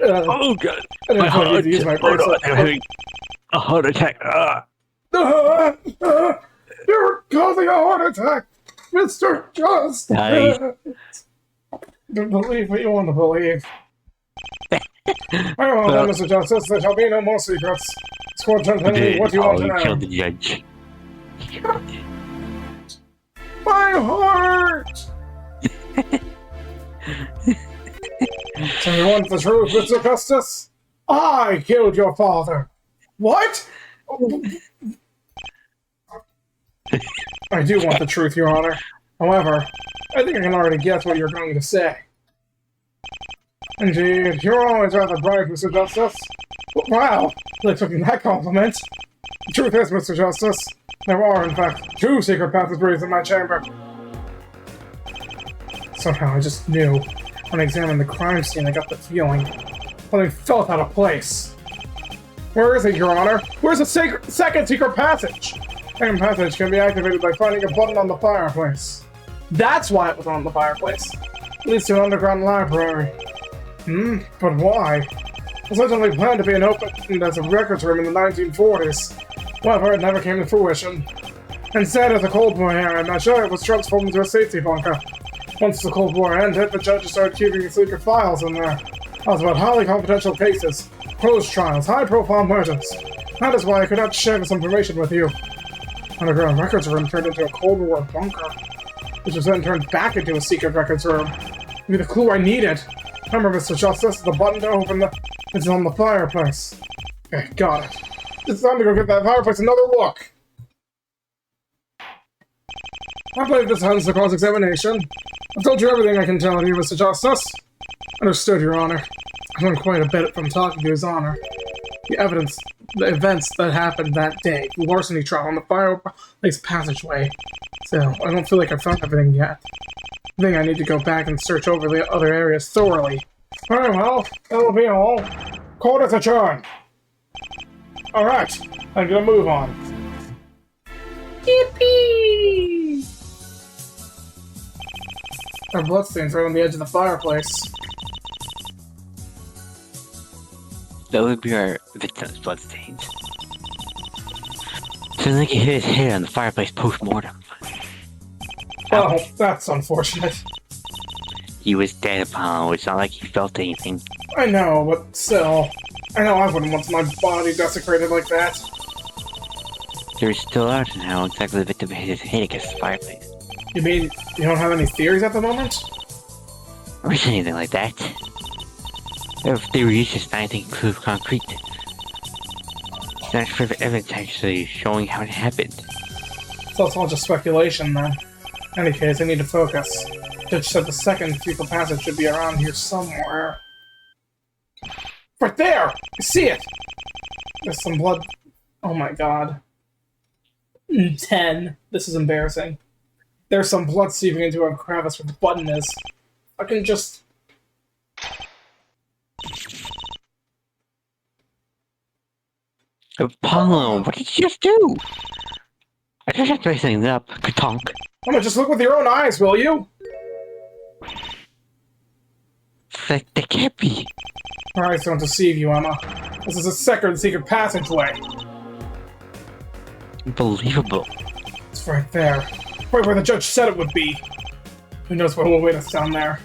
Oh, God. I didn't know you'd use my bracelet. I'm having a heart attack. You're causing a heart attack, Mr. Justice. Nice. Don't believe what you want to believe. Very well, then, Mr. Justice, there shall be no more secrets. Squad, tell me what you want to know. Killed the judge. My heart! So you want the truth, Mr. Justice? I killed your father. What? I do want the truth, Your Honor. However, I think I can already guess what you're going to say. Indeed, you're always rather bright, Mr. Justice. Wow, they took me that compliment. The truth is, Mr. Justice, there are, in fact, 2 secret passageways in my chamber. Somehow I just knew. When I examined the crime scene, I got the feeling. Something felt out of place. Where is it, Your Honor? Where's the second secret passage? Second passage can be activated by finding a button on the fireplace. That's why it was on the fireplace. It leads to an underground library. But why? It was originally planned to be opened as a records room in the 1940s. However, it never came to fruition. Instead, as a Cold War era measure, it was transformed into a safety bunker. Once the Cold War ended, the judges started keeping secret files in there. Files about highly confidential cases, closed trials, high-profile murders. That is why I could not share this information with you. Underground records room turned into a Cold War bunker, which was then turned back into a secret records room. Give me the clue I needed. Remember, Mr. Justice, the button to open it's on the fireplace. Okay, got it. It's time to go give that fireplace another look. I believe this ends the cross-examination. I've told you everything I can tell you, Mr. Justice. Understood, Your Honor. I've learned quite a bit from talking to His Honor. The events that happened that day, the larceny trial on the fireplace passageway. So, I don't feel like I've found everything yet. I think I need to go back and search over the other areas thoroughly. Very well, that'll be all. Court is adjourned. Alright, I'm gonna move on. Yippee! There are bloodstains right on the edge of the fireplace. That would be our victim's bloodstains. Sounds like he hit his head on the fireplace post-mortem. Oh, that's unfortunate. He was dead, Apollo. It's not like he felt anything. I know, but still. I know I wouldn't want my body desecrated like that. There's still out on how exactly the victim hit his head against the fireplace. You mean you don't have any theories at the moment? Or anything like that. If they were used as anything proof concrete. It's not further evidence actually showing how it happened. So it's all just speculation then. In any case, I need to focus. Judge said the second fecal passage should be around here somewhere. Right there! I see it! There's some blood. Oh my god. 10. This is embarrassing. There's some blood seeping into a crevice where the button is. I can just... Apollo, what did you just do? I just have to raise things up. Katonk. I'm gonna just look with your own eyes, will you? They can't be. Our eyes don't deceive you, Emma. This is a secret passageway. Unbelievable. It's right there. Right where the judge said it would be. Who knows what will await us down there?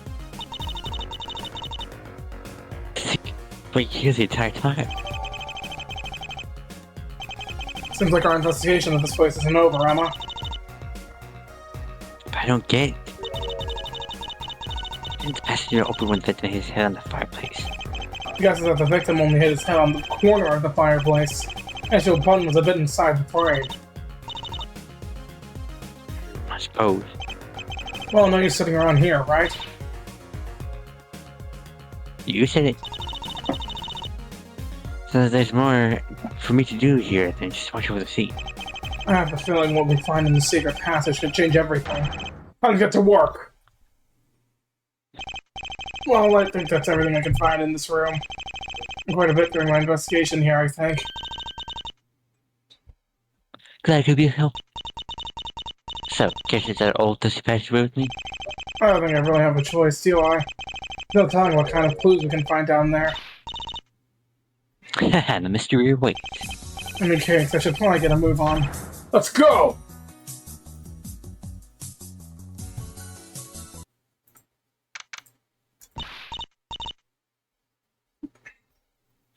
Wait here the entire time. Seems like our investigation of this place isn't over, Emma. But I don't get it. Didn't the passenger open when hitting his head on the fireplace? He guesses that the victim only hit his head on the corner of the fireplace. Actual button was a bit inside the frame. I suppose. Well, no use sitting around here, right? You said it. So there's more for me to do here than just watch over the seat. I have a feeling what we find in the secret passage could change everything. Time to get to work. Well, I think that's everything I can find in this room. Quite a bit during my investigation here, I think. Glad I could be of help. So, guess it's that old dusty passageway with me? I don't think I really have a choice, do I? No telling what kind of clues we can find down there. Haha, the mystery awaits. In any case, I should probably get a move on. Let's go!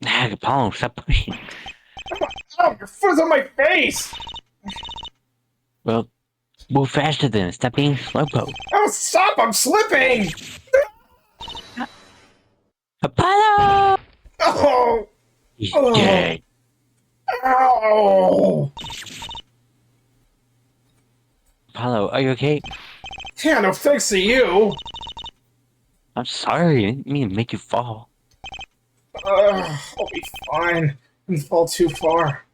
Ah, Apollo, stop pushing. Oh, your foot's on my face! Well, move faster then. Stop being slowpoke. Oh, stop! I'm slipping! Apollo! Oh! He's Oh. dead. Ow! Apollo, are you okay? Yeah, no thanks to you! I'm sorry, I didn't mean to make you fall. I'll be fine. Didn't fall too far.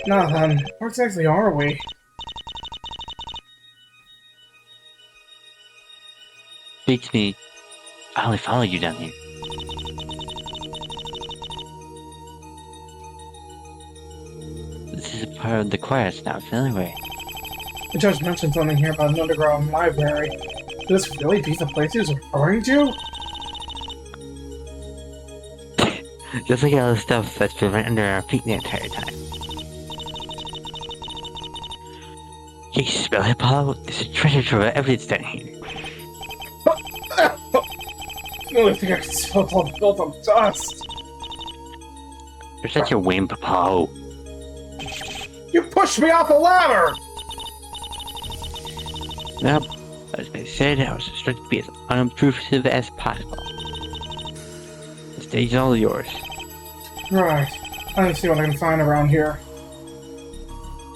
Now then, where exactly are we? Beats me. I only followed you down here. part of the quest now, so anyway. The judge mentioned something here about an underground library. Could this really be the place he was referring to? Just look at all the stuff that's been right under our feet the entire time. Can you smell it, Apollo? There's a treasure trove of evidence down here. The only thing I can smell is all the built-up dust. You're such a wimp, Apollo. You pushed me off a ladder! Nope. As I said, I was trying to be as unobtrusive as possible. The stage is all yours. Right. I need to see what I can find around here.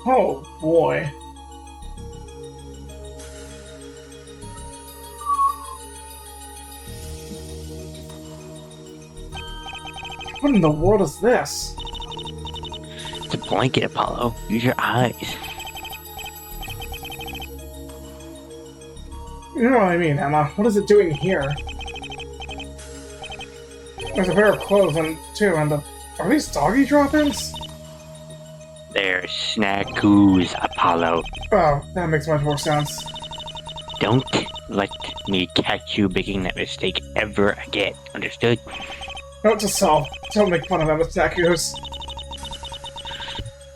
Oh, boy. What in the world is this? It's a blanket, Apollo. Use your eyes. You know what I mean, Emma. What is it doing here? There's a pair of clothes and are these doggy drop-ins? They're snackoos, Apollo. Oh, that makes much more sense. Don't let me catch you making that mistake ever again. Understood? Note to self, don't make fun of them with statues.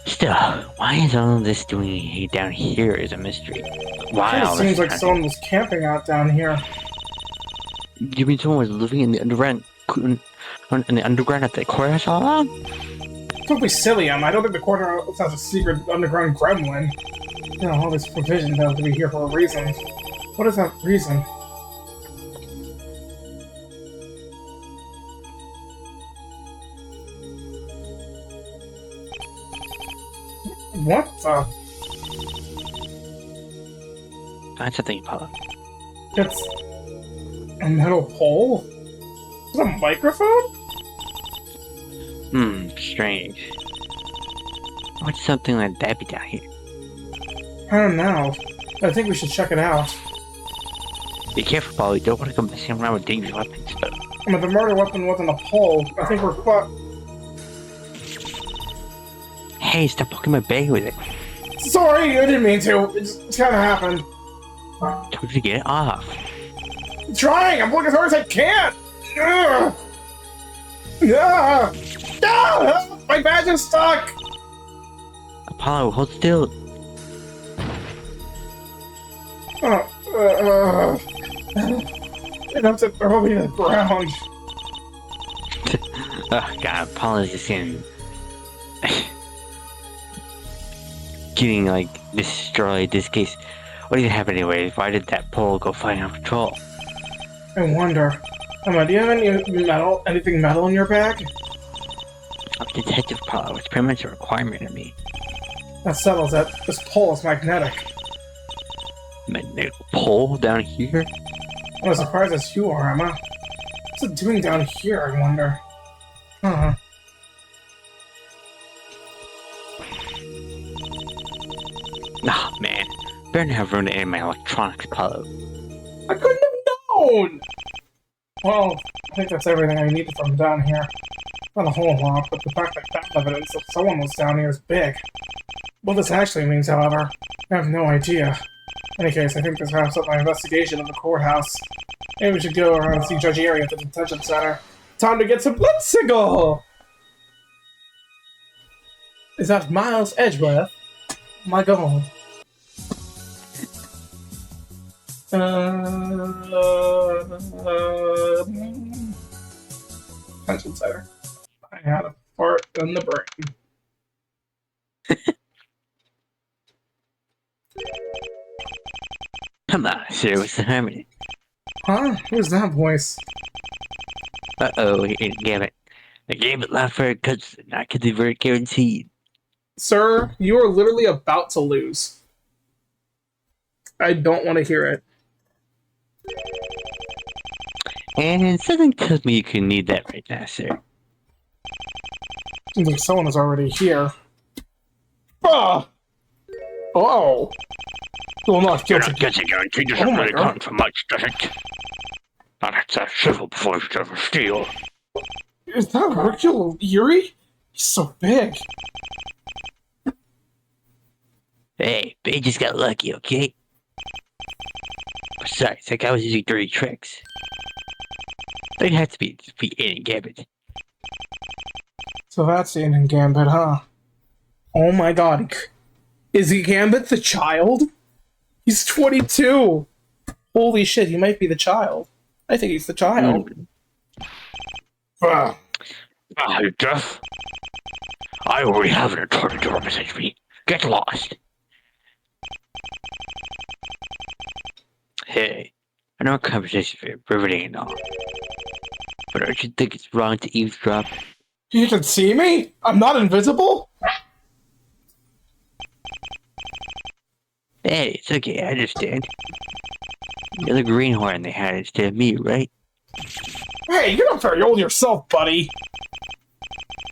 Still, why is all of this doing down here is a mystery. Why all It this seems like hunting? someone was camping out down here. You mean someone was living in the underground at the courthouse all along? Don't be silly, Emma. I don't think the courthouse has a secret underground gremlin. You know, all this provision has to be here for a reason. What is that reason? What the? Find something, Apollo. It's a metal pole? Is it a microphone? Strange. Why'd something like that be down here? I don't know. I think we should check it out. Be careful, Apollo. You don't want to go messing around with dangerous weapons, but... I mean, the murder weapon wasn't a pole. I think we're fucked. Hey, stop poking my bag with it. Sorry, I didn't mean to. It just kind of happened. Told you to get it off. I'm trying! I'm working as hard as I can! Ugh. Ugh. Ah! My badge is stuck! Apollo, hold still. Enough to throw me to the ground. Oh, God, Apollo's just getting, like, destroyed. This case... What even happened anyway? Why did that pole go flying out of control? I wonder. Emma, do you have anything metal in your bag? I'm a detective, Apollo. It's pretty much a requirement of me. That settles it. This pole is magnetic. Magnetic pole down here? I'm as surprised as you are, Emma. What's it doing down here, I wonder? Huh. Oh, man. Better not have ruined any of my electronics, Apollo. I couldn't have known! Well, I think that's everything I needed from down here. Not a whole lot, but the fact that that evidence that someone was down here is big. What this actually means, however, I have no idea. In any case, I think this wraps up my investigation of the courthouse. Maybe we should go around and see Judge Erie at the detention center. Time to get some bloodsigle! Is that Miles Edgeworth? My god. Detention center. I had a fart in the brain. Come on, sir. What's the harmony? Huh? Who's that voice? Uh-oh, damn it. I gave it life for a cuts, not convert guaranteed. Sir, you are literally about to lose. I don't want to hear it. And something tells me you can need that right now, sir. Seems like someone is already here. Ah! Oh! Well, not You're guilty. not guilty guarantee doesn't Oh my really God. count for much, does it? Not have to civil before you ever steal. Is that Hercule Erie? He's so big. Hey, they just got lucky, okay? Besides, that guy was using dirty tricks. They'd have to be in Gambit. So that's the ending Gambit, huh? Oh my god. Is he Gambit the child? He's 22! Holy shit, he might be the child. I think he's the child. You deaf? I already have an attorney to represent me. Get lost. Hey, I know our conversation is riveting and all, but don't you think it's wrong to eavesdrop? You can see me? I'm not invisible? Hey, it's okay, I understand. You're the greenhorn they had instead of me, right? Hey, you're not very old yourself, buddy.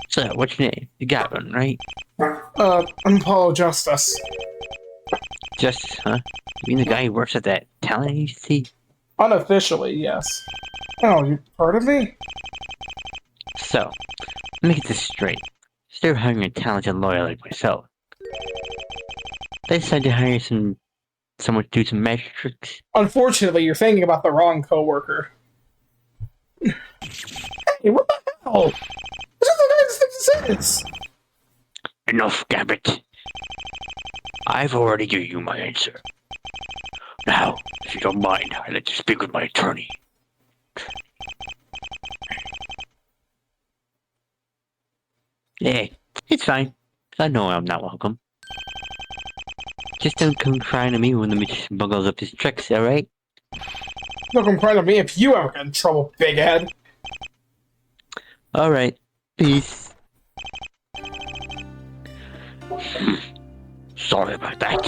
So, what's your name? You got one, right? I'm Paul Justice. Justice, huh? You mean the guy who works at that talent agency? Unofficially, yes. Oh, you heard of me? So, let me get this straight. Instead of hiring a talented lawyer like myself, they decided to hire someone to do some magic tricks. Unfortunately, you're thinking about the wrong coworker. Hey, what the hell? This is the guy that says. Enough, Gambit. I've already given you my answer. Now, if you don't mind, I'd like to speak with my attorney. Hey, it's fine. I know I'm not welcome. Just don't come crying to me when the magician bungles up his tricks, alright? Don't come crying to me if you ever get in trouble, big head. Alright, peace. Sorry about that.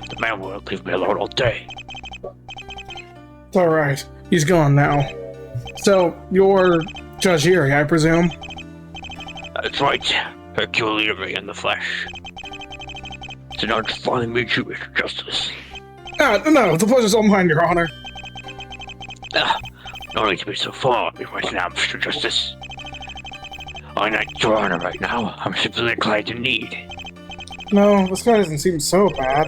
The man won't leave me alone all day. It's alright. He's gone now. So, you're Judge Erie, I presume? That's right. Hercule Erie in the flesh. It's an honor to finally meet you, Mr. Justice. No, the pleasure's all mine, Your Honor. No need to be so far right now, Mr. Justice. I'm not your honor right now. I'm simply the client in need. No, this guy doesn't seem so bad.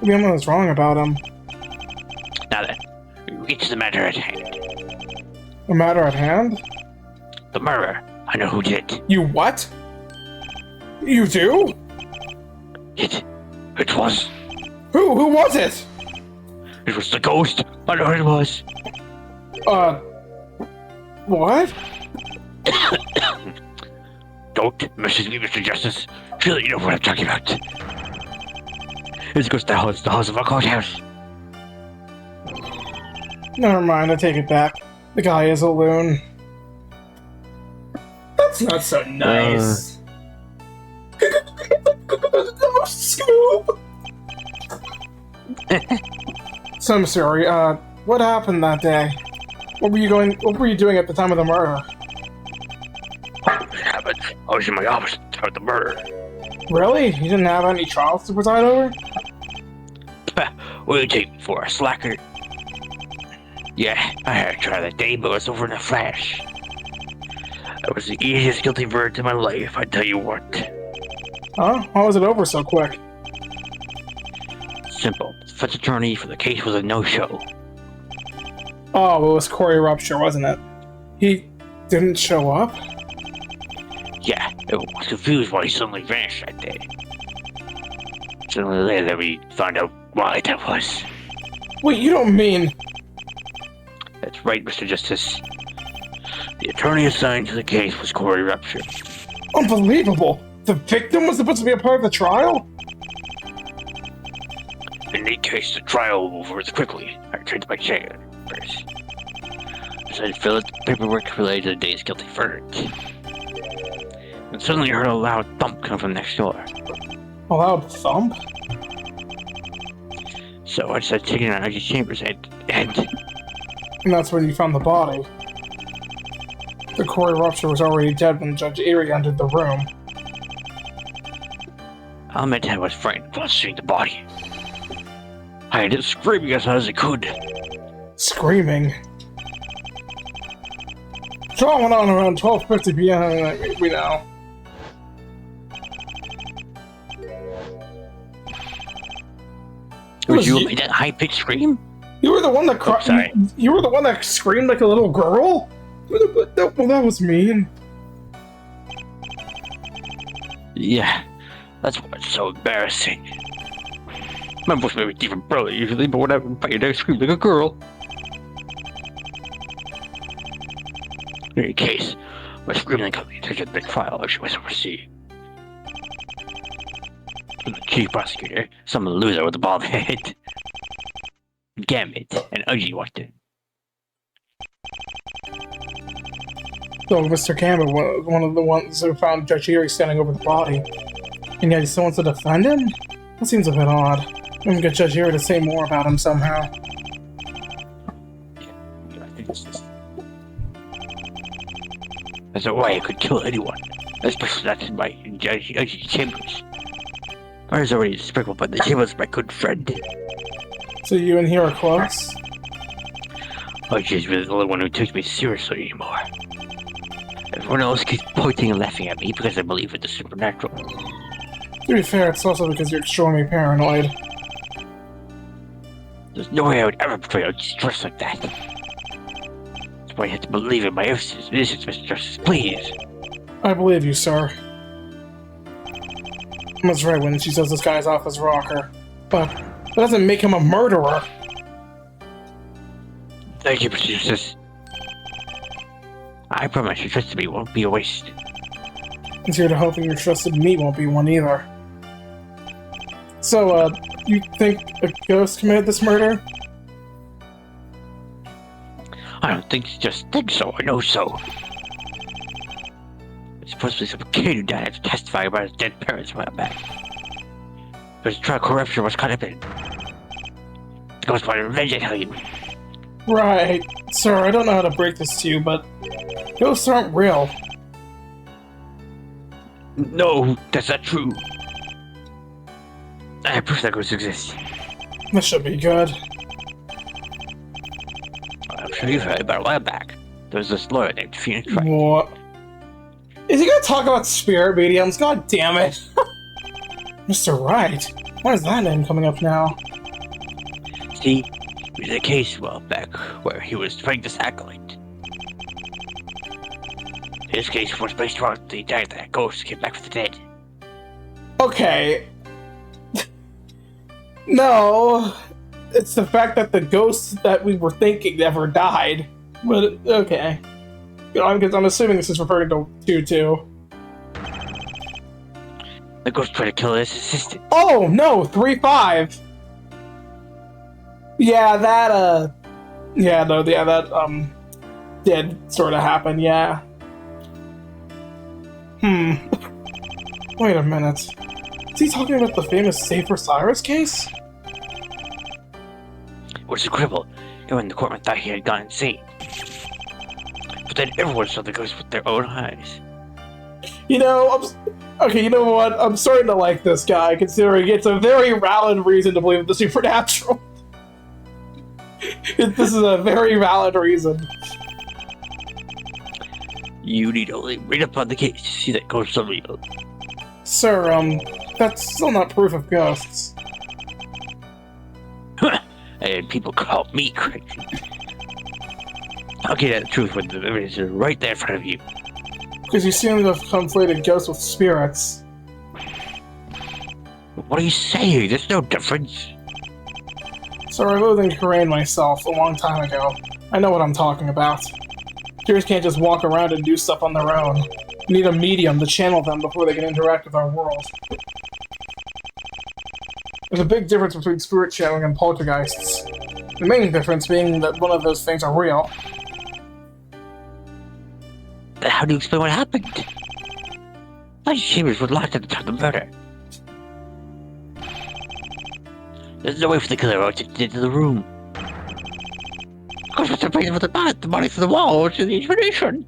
Maybe I was wrong about him. Now then, we get to the matter at hand. The matter at hand? The murder. I know who did it. You what? You do? It was. Who was it? It was the ghost. I know it was. What? Don't message me, Mr. Justice. Surely you know what I'm talking about. It's ghost that haunts the halls of our courthouse. Never mind, I take it back. The guy is a loon. That's not so nice. Scoop! So I'm sorry, what happened that day? What were you doing at the time of the murder? What happened? I was in my office at the murder. Really? You didn't have any trials to preside over? What do you take me for, a slacker? Yeah, I had a trial that day, but it was over in a flash. That was the easiest guilty verdict in my life, I tell you what. Huh? Why was it over so quick? Simple. The defense attorney for the case was a no-show. Oh, it was Corey Rupture, wasn't it? He didn't show up? Yeah, I was confused why he suddenly vanished that day. Suddenly later we found out why that was. Wait, you don't mean... That's right, Mr. Justice. The attorney assigned to the case was Corey Rupture. Unbelievable! The victim was supposed to be a part of the trial? In any case, the trial will move over quickly. I returned to my chair first. I decided to fill out the paperwork related to the day's guilty verdict. And suddenly I heard a loud thump come from next door. A loud thump? So I decided to take it out of Judge Chambers' and And that's when you found the body. The Corey Rupture was already dead when Judge Erie entered the room. I'll admit I was frightened while seeing the body. I ended up screaming as loud as I could. Screaming? Trial went on around 12:50 p.m. We know. Was you made that high-pitched scream? You were the one that cried. Sorry. You were the one that screamed like a little girl? Well, that was mean. Yeah, that's why it's so embarrassing. My voice may be deep and brother usually, but whenever I'm fighting, I scream like a girl. In any case, my screaming got the attention of the big file she was overseeing. From the chief prosecutor, some loser with a bald head. Gambit, and Ugly walked in. So Mr. Campbell was one of the ones who found Judge Erie standing over the body. And yet he still wants to defend him? That seems a bit odd. I'm gonna get Judge Erie to say more about him somehow. Yeah, I think it's just... There's no way I could kill anyone, especially not in my Judge chambers. I was already sprinkled by the chambers of my good friend. So you and he are close? Archie's really the only one who takes me seriously anymore. Everyone else keeps pointing and laughing at me because I believe in the supernatural. To be fair, it's also because you're extremely paranoid. There's no way I would ever betray Archie's trust like that. That's why I have to believe in my innocence, Mr. Justice, please. I believe you, sir. That's right when she says this guy's off his rocker. But that doesn't make him a murderer. Thank you, Mr. Justice. I promise your trust in me won't be a waste. And here to hoping your trust in me won't be one either. So, you think a ghost committed this murder? I don't just think so, I know so. It's supposed to be some kid who died to testify about his dead parents a while back. There's trial corruption was caught up in. The ghost wanted revenge, I tell you. Right. Sir, I don't know how to break this to you, but ghosts aren't real. No, that's not true. I have proof that ghosts exist. This should be good. I'm sure you've heard about a while back. There was this lawyer named Phoenix Wright. What? Is he gonna talk about spirit mediums? God damn it. Mr. Wright? Why is that name coming up now? See, we did a case a while back where he was fighting this acolyte. His case was based around the day that ghost came back from the dead. Okay. No. It's the fact that the ghost that we were thinking never died. But, okay. I'm assuming this is referring to 2-2. The ghost tried to kill his assistant. Oh, no! 3-5! Yeah, that, yeah, no, yeah, that, did sort of happen, yeah. Wait a minute. Is he talking about the famous Save for Cyrus case? It was a cripple, and when the courtroom thought he had gone insane. But then everyone saw the ghost with their own eyes. You know, okay, you know what? I'm starting to like this guy, considering it's a very valid reason to believe in the supernatural. This is a very valid reason. You need only read up on the case to see that ghosts are real. Sir, that's still not proof of ghosts. And people call me crazy. I'll get at the truth when the evidence is right there in front of you. Because you seem to have conflated ghosts with spirits. What are you saying? There's no difference. Sir, I lived in Korean myself a long time ago. I know what I'm talking about. Spirits can't just walk around and do stuff on their own. You need a medium to channel them before they can interact with our world. There's a big difference between spirit channeling and poltergeists. The main difference being that one of those things are real. Then how do you explain what happened? My chambers were locked at the time of the murder. There's no way for the killer to get into the room. Of course, what's the reason for the body for the wall, which is the explanation.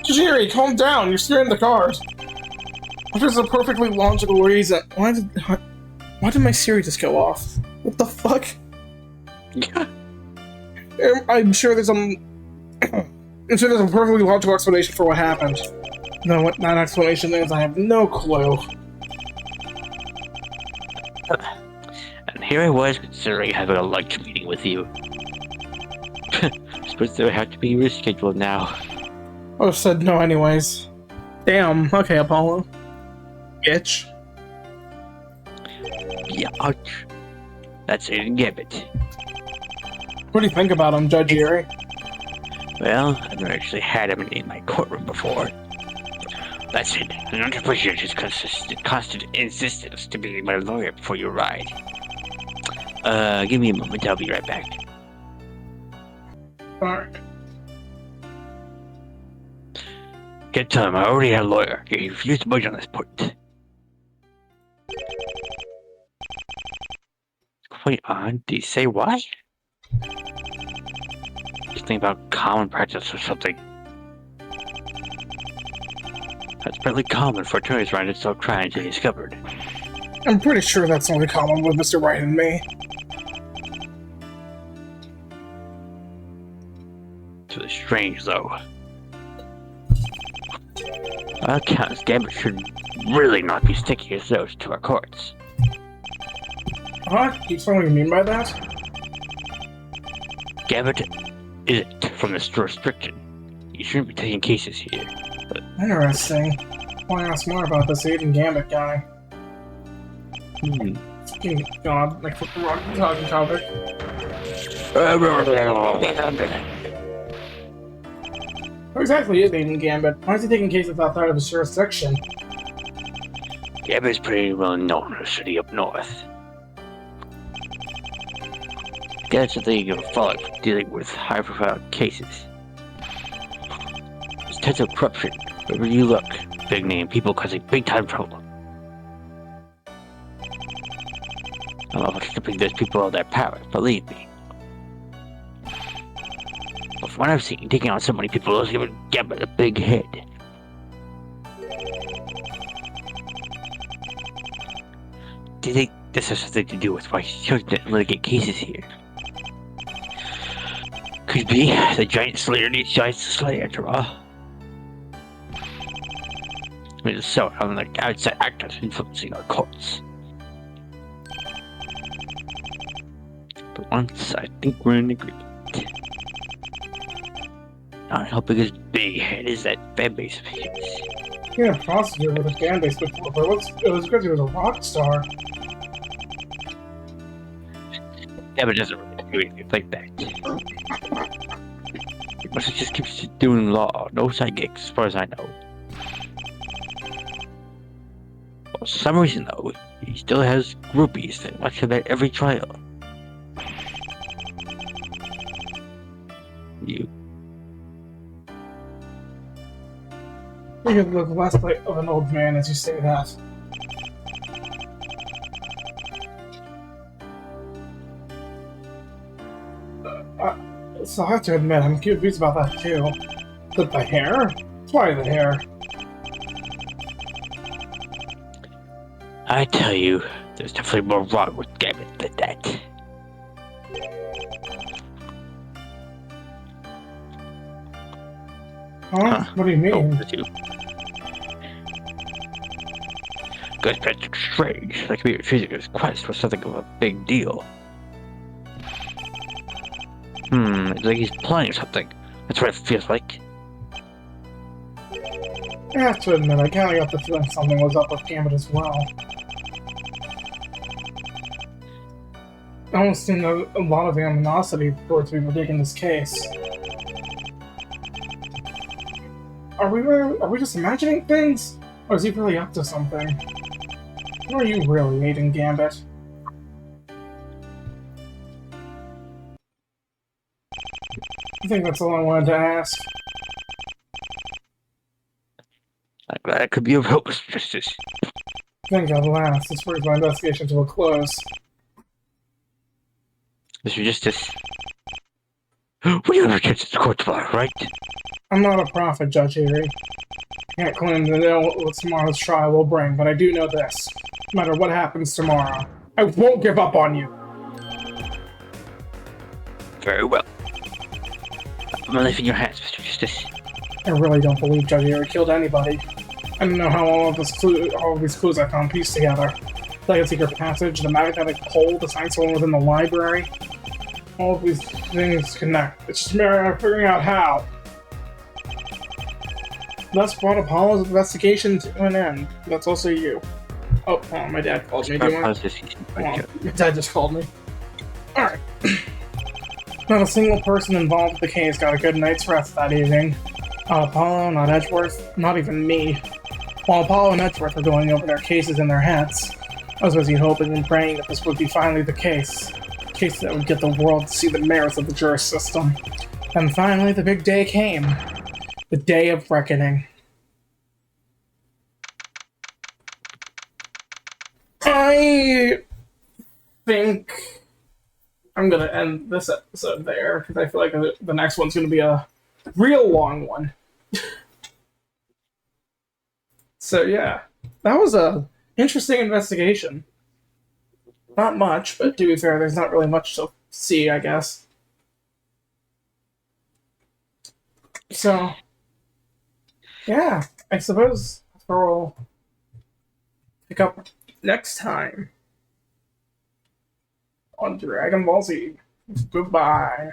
Tajiri, calm down, you're scaring the guard. There's a perfectly logical reason. Why did my Siri just go off? What the fuck? I'm sure there's a perfectly logical explanation for what happened. No, what that explanation is, I have no clue. And here I was considering having a lunch meeting with you. Suppose they would have to be rescheduled now. I said no anyways. Damn, okay, Apollo. Bitch. Yeah, ouch. That's Aiden Gambit. What do you think about him, Judge Erie? Well, I've never actually had him in my courtroom before. That's it. I don't appreciate his constant insistence to be my lawyer before you ride. Give me a moment, I'll be right back. Alright. Get to him, I already had a lawyer. He refused to budge on this point. Wait on, do you say why? Something about common practice or something. That's fairly common for attorneys around to solve crimes they discovered. I'm pretty sure that's only common with Mr. Wright and me. It's really strange, though. Our accounts, Gambit should really not be sticking his nose to our courts. Huh? Do you know what you mean by that? Gambit isn't from this restriction. You shouldn't be taking cases here. Interesting. I want to ask more about this Aiden Gambit guy. Fucking god, like the wrong talking topic. What exactly is Aiden Gambit? Why is he taking cases outside of his jurisdiction? Gambit is pretty well known in the city up north. That's what they give a fuck for dealing with high-profile cases. There's tons of corruption wherever you look. Big name people causing big-time trouble. I'm about stripping those people of their power, believe me. But from what I've seen, taking on so many people has given Gambit a big head. Do you think this has something to do with why he chose to litigate cases here? Could be. The giant slayer needs giants to slay, after all. I mean, so unlike outside actors influencing our courts. But once, I think we're in agreement. Not how big his big head is that fan base of his. He had a prostitute with a fan base before, but it was because he was a rock star. Yeah, but it doesn't really do anything like that. He must have just keeps doing law, no side gigs, as far as I know. For some reason, though, he still has groupies that watch him at every trial. You look less like of an old man as you say that. So I have to admit, I'm confused about that too. The hair? Why the hair? I tell you, there's definitely more wrong with Gambit than that. Huh? What do you mean? Oh, that's you. Goes back to strange. Like maybe refusing his quest was something of a big deal. It's like he's planning something. That's what it feels like. I have to admit, I kinda got the feeling something was up with Gambit as well. I almost seen a lot of animosity towards people taking this case. Are we just imagining things? Or is he really up to something? Who are you really, Aiden Gambit? I think that's all I wanted to ask. I'm glad I could be of help, Mr. Justice. Thank God, last. This brings my investigation to a close. Mr. Justice. We have a chance at the court tomorrow, right? I'm not a prophet, Judge Erie. I can't claim to know what tomorrow's trial will bring, but I do know this. No matter what happens tomorrow, I won't give up on you. Very well. I'm gonna leave in your hands, Mr. Justice. I really don't believe Judge Erie killed anybody. I don't know how all of these clues I found pieced together. Like a secret passage, the magnetic pole, the science one within the library. All of these things connect. It's just a matter of figuring out how. Thus brought Apollo's investigation to an end. That's also you. Oh, my dad called me. Do you want? My dad just called me. Alright. Not a single person involved with the case got a good night's rest that evening. Not Apollo, not Edgeworth, not even me. While Apollo and Edgeworth were going over their cases in their heads, I was busy hoping and praying that this would be finally the case. A case that would get the world to see the merits of the juris system. And finally, the big day came. The day of reckoning. I think I'm gonna end this episode there, because I feel like the next one's gonna be a real long one. So yeah, that was a interesting investigation. Not much, but to be fair, there's not really much to see, I guess. So, yeah, I suppose we'll pick up next time on Dragon Ball Z. Goodbye.